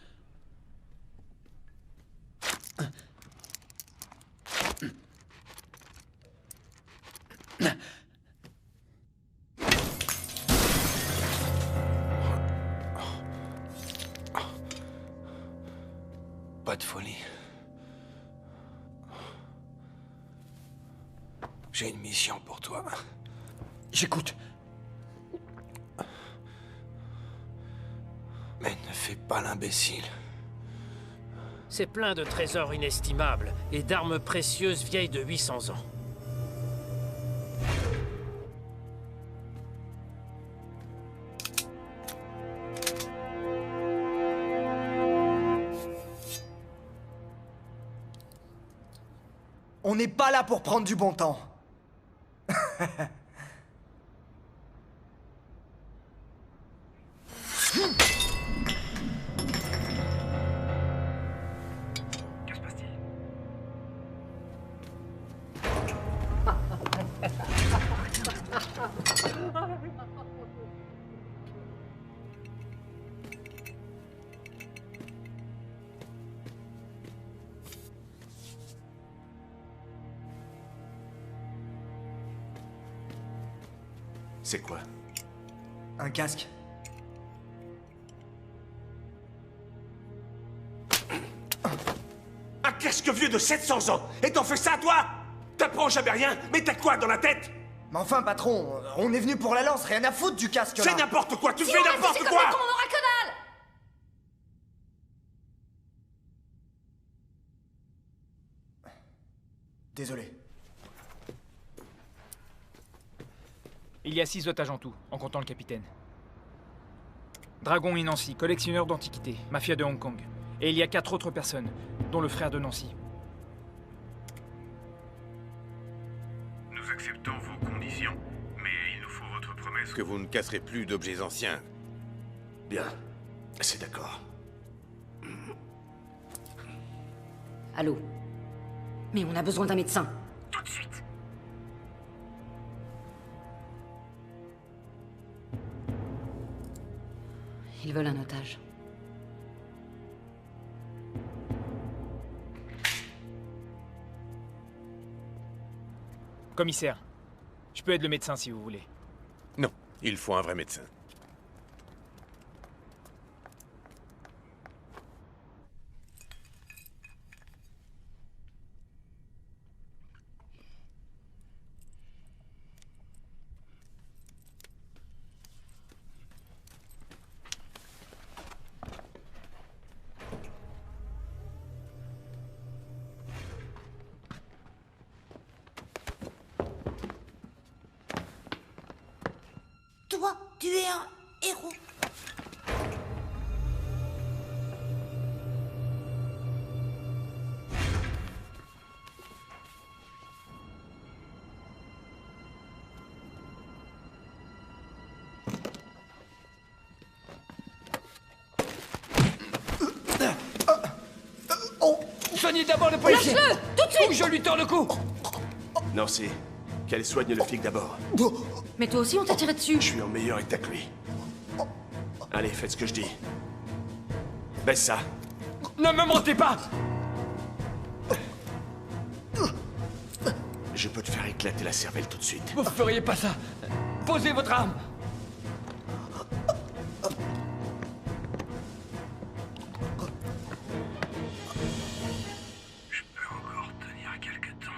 Pas de folie. J'ai une mission pour toi. J'écoute. Mais ne fais pas l'imbécile. C'est plein de trésors inestimables et d'armes précieuses vieilles de 800 ans. On n'est pas là pour prendre du bon temps. Que se passe-t-il? C'est quoi? Un casque. Un casque vieux de 700 ans! Et t'en fais ça, toi? T'apprends jamais rien, mais t'as quoi dans la tête? Mais enfin, patron, on est venu pour la lance, rien à foutre du casque là. C'est n'importe quoi, tu Si fais on n'importe réfléchit quoi! comme ça, on aura que dalle. Désolé. Il y a 6 otages en tout, en comptant le capitaine. Dragon et Nancy, collectionneurs d'antiquités, mafia de Hong Kong. Et il y a 4 autres personnes, dont le frère de Nancy. Nous acceptons vos conditions, mais il nous faut votre promesse. Que vous ne casserez plus d'objets anciens. Bien, c'est d'accord. Allô? Mais on a besoin d'un médecin. Tout de suite. Ils veulent un otage. Commissaire, je peux être le médecin si vous voulez. Non, il faut un vrai médecin. Tu es un héros. Soignez d'abord le policier. Lâche-le, tout de suite. Ou je lui tords le cou. Nancy, qu'elle soigne le flic d'abord. Mais toi aussi, on t'a tiré dessus. Je suis en meilleur état que lui. Allez, faites ce que je dis. Baisse ça. Ne me mentez pas. Je peux te faire éclater la cervelle tout de suite. Vous feriez pas ça. Posez votre arme. Je peux encore tenir quelque temps.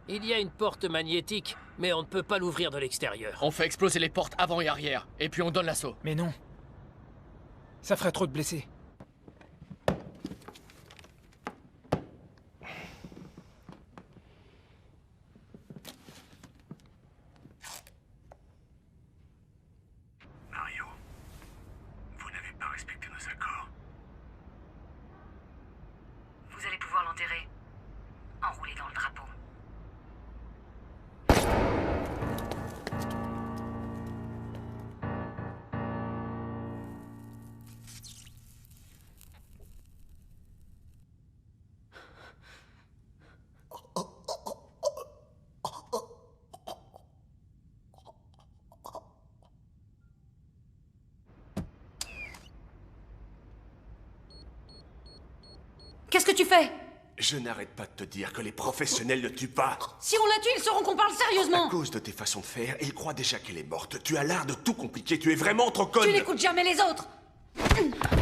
Il y a une porte magnétique, mais on ne peut pas l'ouvrir de l'extérieur. On fait exploser les portes avant et arrière, et puis on donne l'assaut. Mais non. Ça ferait trop de blessés. Mario, vous n'avez pas respecté nos accords. Vous allez pouvoir l'enterrer. Enroulé dans le drapeau. Qu'est-ce que tu fais? Je n'arrête pas de te dire que les professionnels ne tuent pas. Si on la tue, ils sauront qu'on parle sérieusement. À cause de tes façons de faire, ils croient déjà qu'elle est morte. Tu as l'art de tout compliquer, tu es vraiment trop conne. Tu n'écoutes jamais les autres.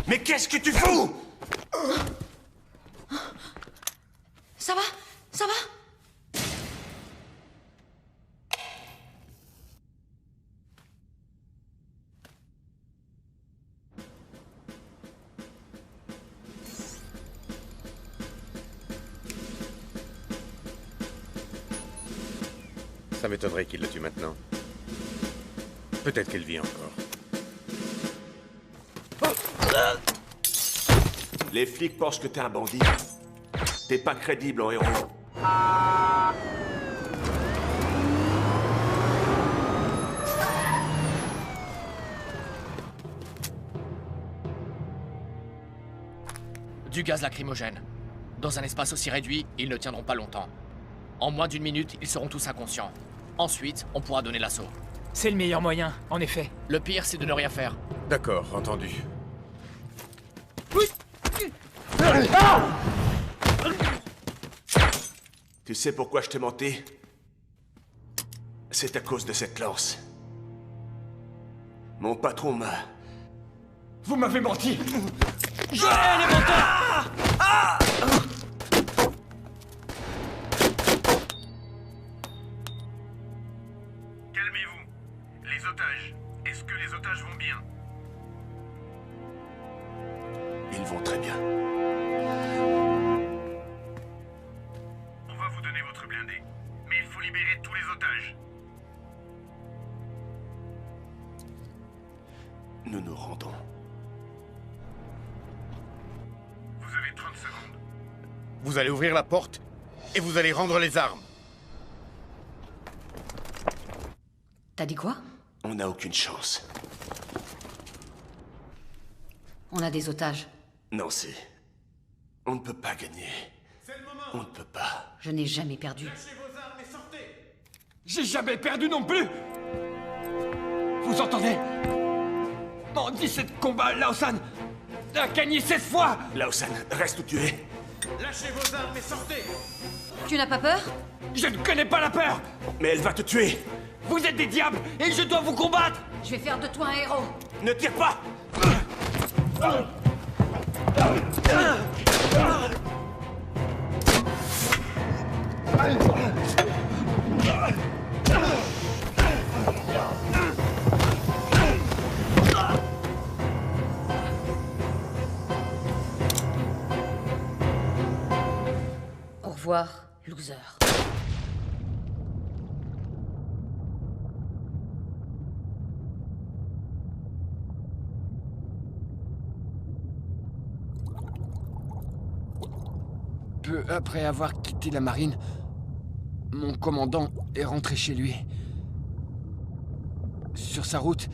Mais qu'est-ce que tu fous? Ça va? Ça va? Ça m'étonnerait qu'il le tue maintenant. Peut-être qu'elle vit encore. Les flics pensent que t'es un bandit. T'es pas crédible en héros. Du gaz lacrymogène. Dans un espace aussi réduit, ils ne tiendront pas longtemps. En moins d'une minute, ils seront tous inconscients. Ensuite, on pourra donner l'assaut. C'est le meilleur moyen, en effet. Le pire, c'est de ne rien faire. D'accord, entendu. Tu sais pourquoi je t'ai menti? C'est à cause de cette lance. Mon patron m'a... Vous m'avez menti. Je hais les menteurs. Calmez-vous. Les otages. Est-ce que les otages vont bien? Ils vont très bien. On va vous donner votre blindé. Mais il faut libérer tous les otages. Nous nous rendons. Vous avez 30 secondes. Vous allez ouvrir la porte et vous allez rendre les armes. T'as dit quoi? On n'a aucune chance. On a des otages. Nancy, on ne peut pas gagner. On ne peut pas. Je n'ai jamais perdu. J'ai jamais perdu non plus. Vous entendez? En 17 combats, Lao-san a gagné 16 fois. Lao-san, reste où tu es. Lâchez vos armes et sortez. Tu n'as pas peur? Je ne connais pas la peur. Mais elle va te tuer. Vous êtes des diables et je dois vous combattre. Je vais faire de toi un héros. Ne tire pas. Au revoir, loser. Peu après avoir quitté la marine, mon commandant est rentré chez lui. Sur sa route,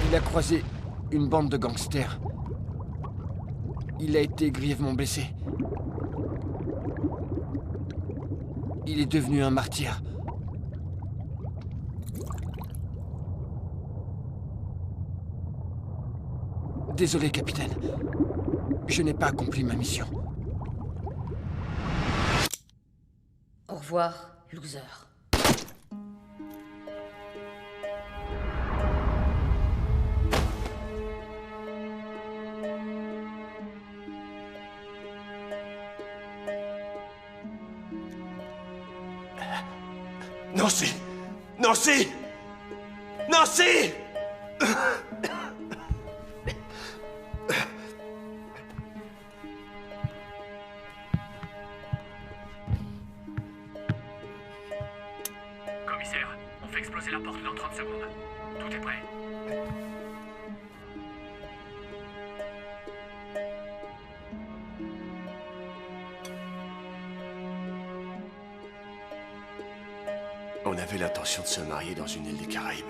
il a croisé une bande de gangsters. Il a été grièvement blessé. Il est devenu un martyr. Désolé, capitaine. Je n'ai pas accompli ma mission. Au revoir, loser. Nancy! Nancy! Nancy! Commissaire, on fait exploser la porte dans 30 secondes. Tout est prêt. On avait l'intention de se marier dans une île des Caraïbes.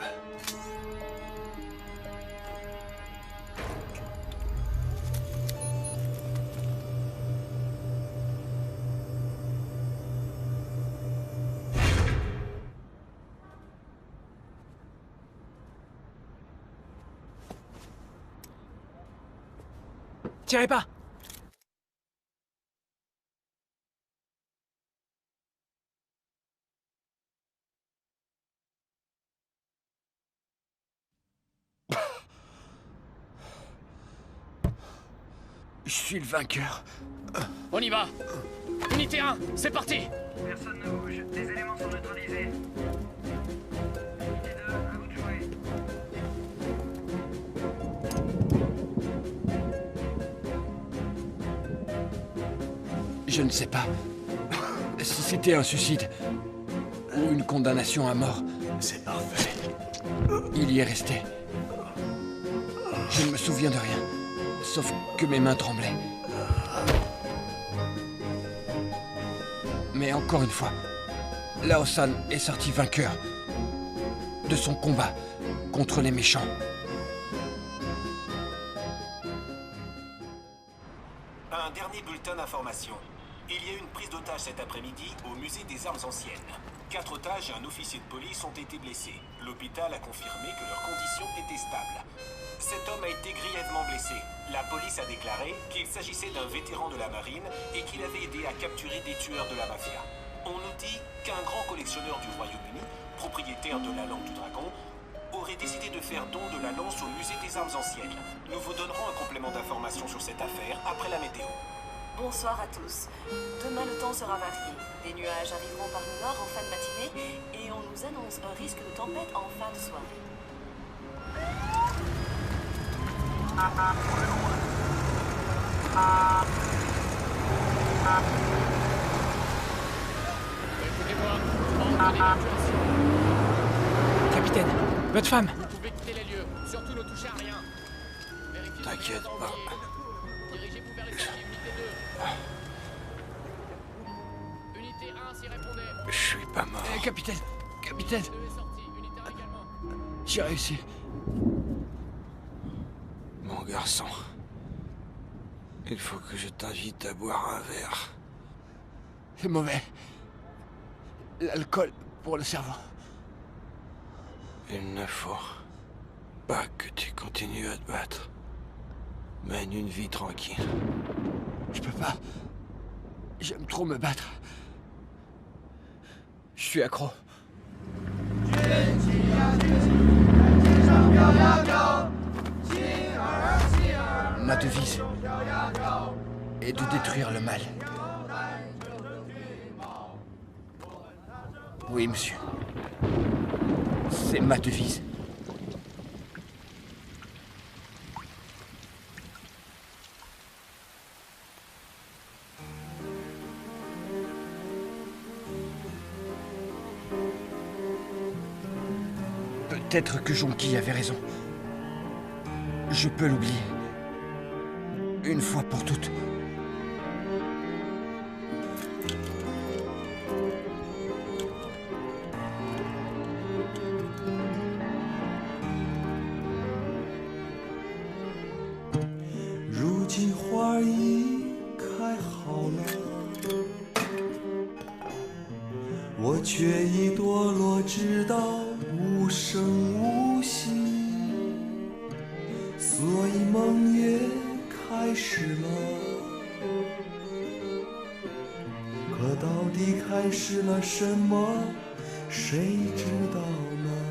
Tirez pas! Je suis le vainqueur. On y va. Unité 1, c'est parti. Personne ne bouge. Les éléments sont neutralisés. Unité 2, à vous de jouer. Je ne sais pas si c'était un suicide ou une condamnation à mort. C'est parfait. Il y est resté. Je ne me souviens de rien, sauf que mes mains tremblaient. Mais encore une fois, Lao San est sorti vainqueur de son combat contre les méchants. Un dernier bulletin d'information. Il y a eu une prise d'otage cet après-midi au musée des armes anciennes. 4 otages et un officier de police ont été blessés. L'hôpital a confirmé que leurs conditions étaient stables. Cet homme a été grièvement blessé. La police a déclaré qu'il s'agissait d'un vétéran de la marine et qu'il avait aidé à capturer des tueurs de la mafia. On nous dit qu'un grand collectionneur du Royaume-Uni, propriétaire de la langue du dragon, aurait décidé de faire don de la lance au musée des armes anciennes. Nous vous donnerons un complément d'information sur cette affaire après la météo. Bonsoir à tous. Demain, le temps sera varié. Des nuages arriveront par le nord en fin de matinée et on nous annonce un risque de tempête en fin de soirée. Capitaine, votre femme! Vous pouvez quitter les lieux. Surtout ne touchez à rien. T'inquiète pas. Dirigez-vous vers les sorties. Unité 1, s'y répondez. Je suis pas mort. Capitaine! Capitaine! J'ai réussi. Mon garçon, il faut que je t'invite à boire un verre. C'est mauvais. L'alcool pour le cerveau. Il ne faut pas que tu continues à te battre. Mène une vie tranquille. Je peux pas. J'aime trop me battre. Je suis accro. Ma devise est de détruire le mal. Oui, monsieur. C'est ma devise. Peut-être que Jonki avait raison. Je peux l'oublier. Une fois pour toutes. 我却已堕落，直到无声无息，所以梦也开始了。可到底开始了什么，谁知道呢？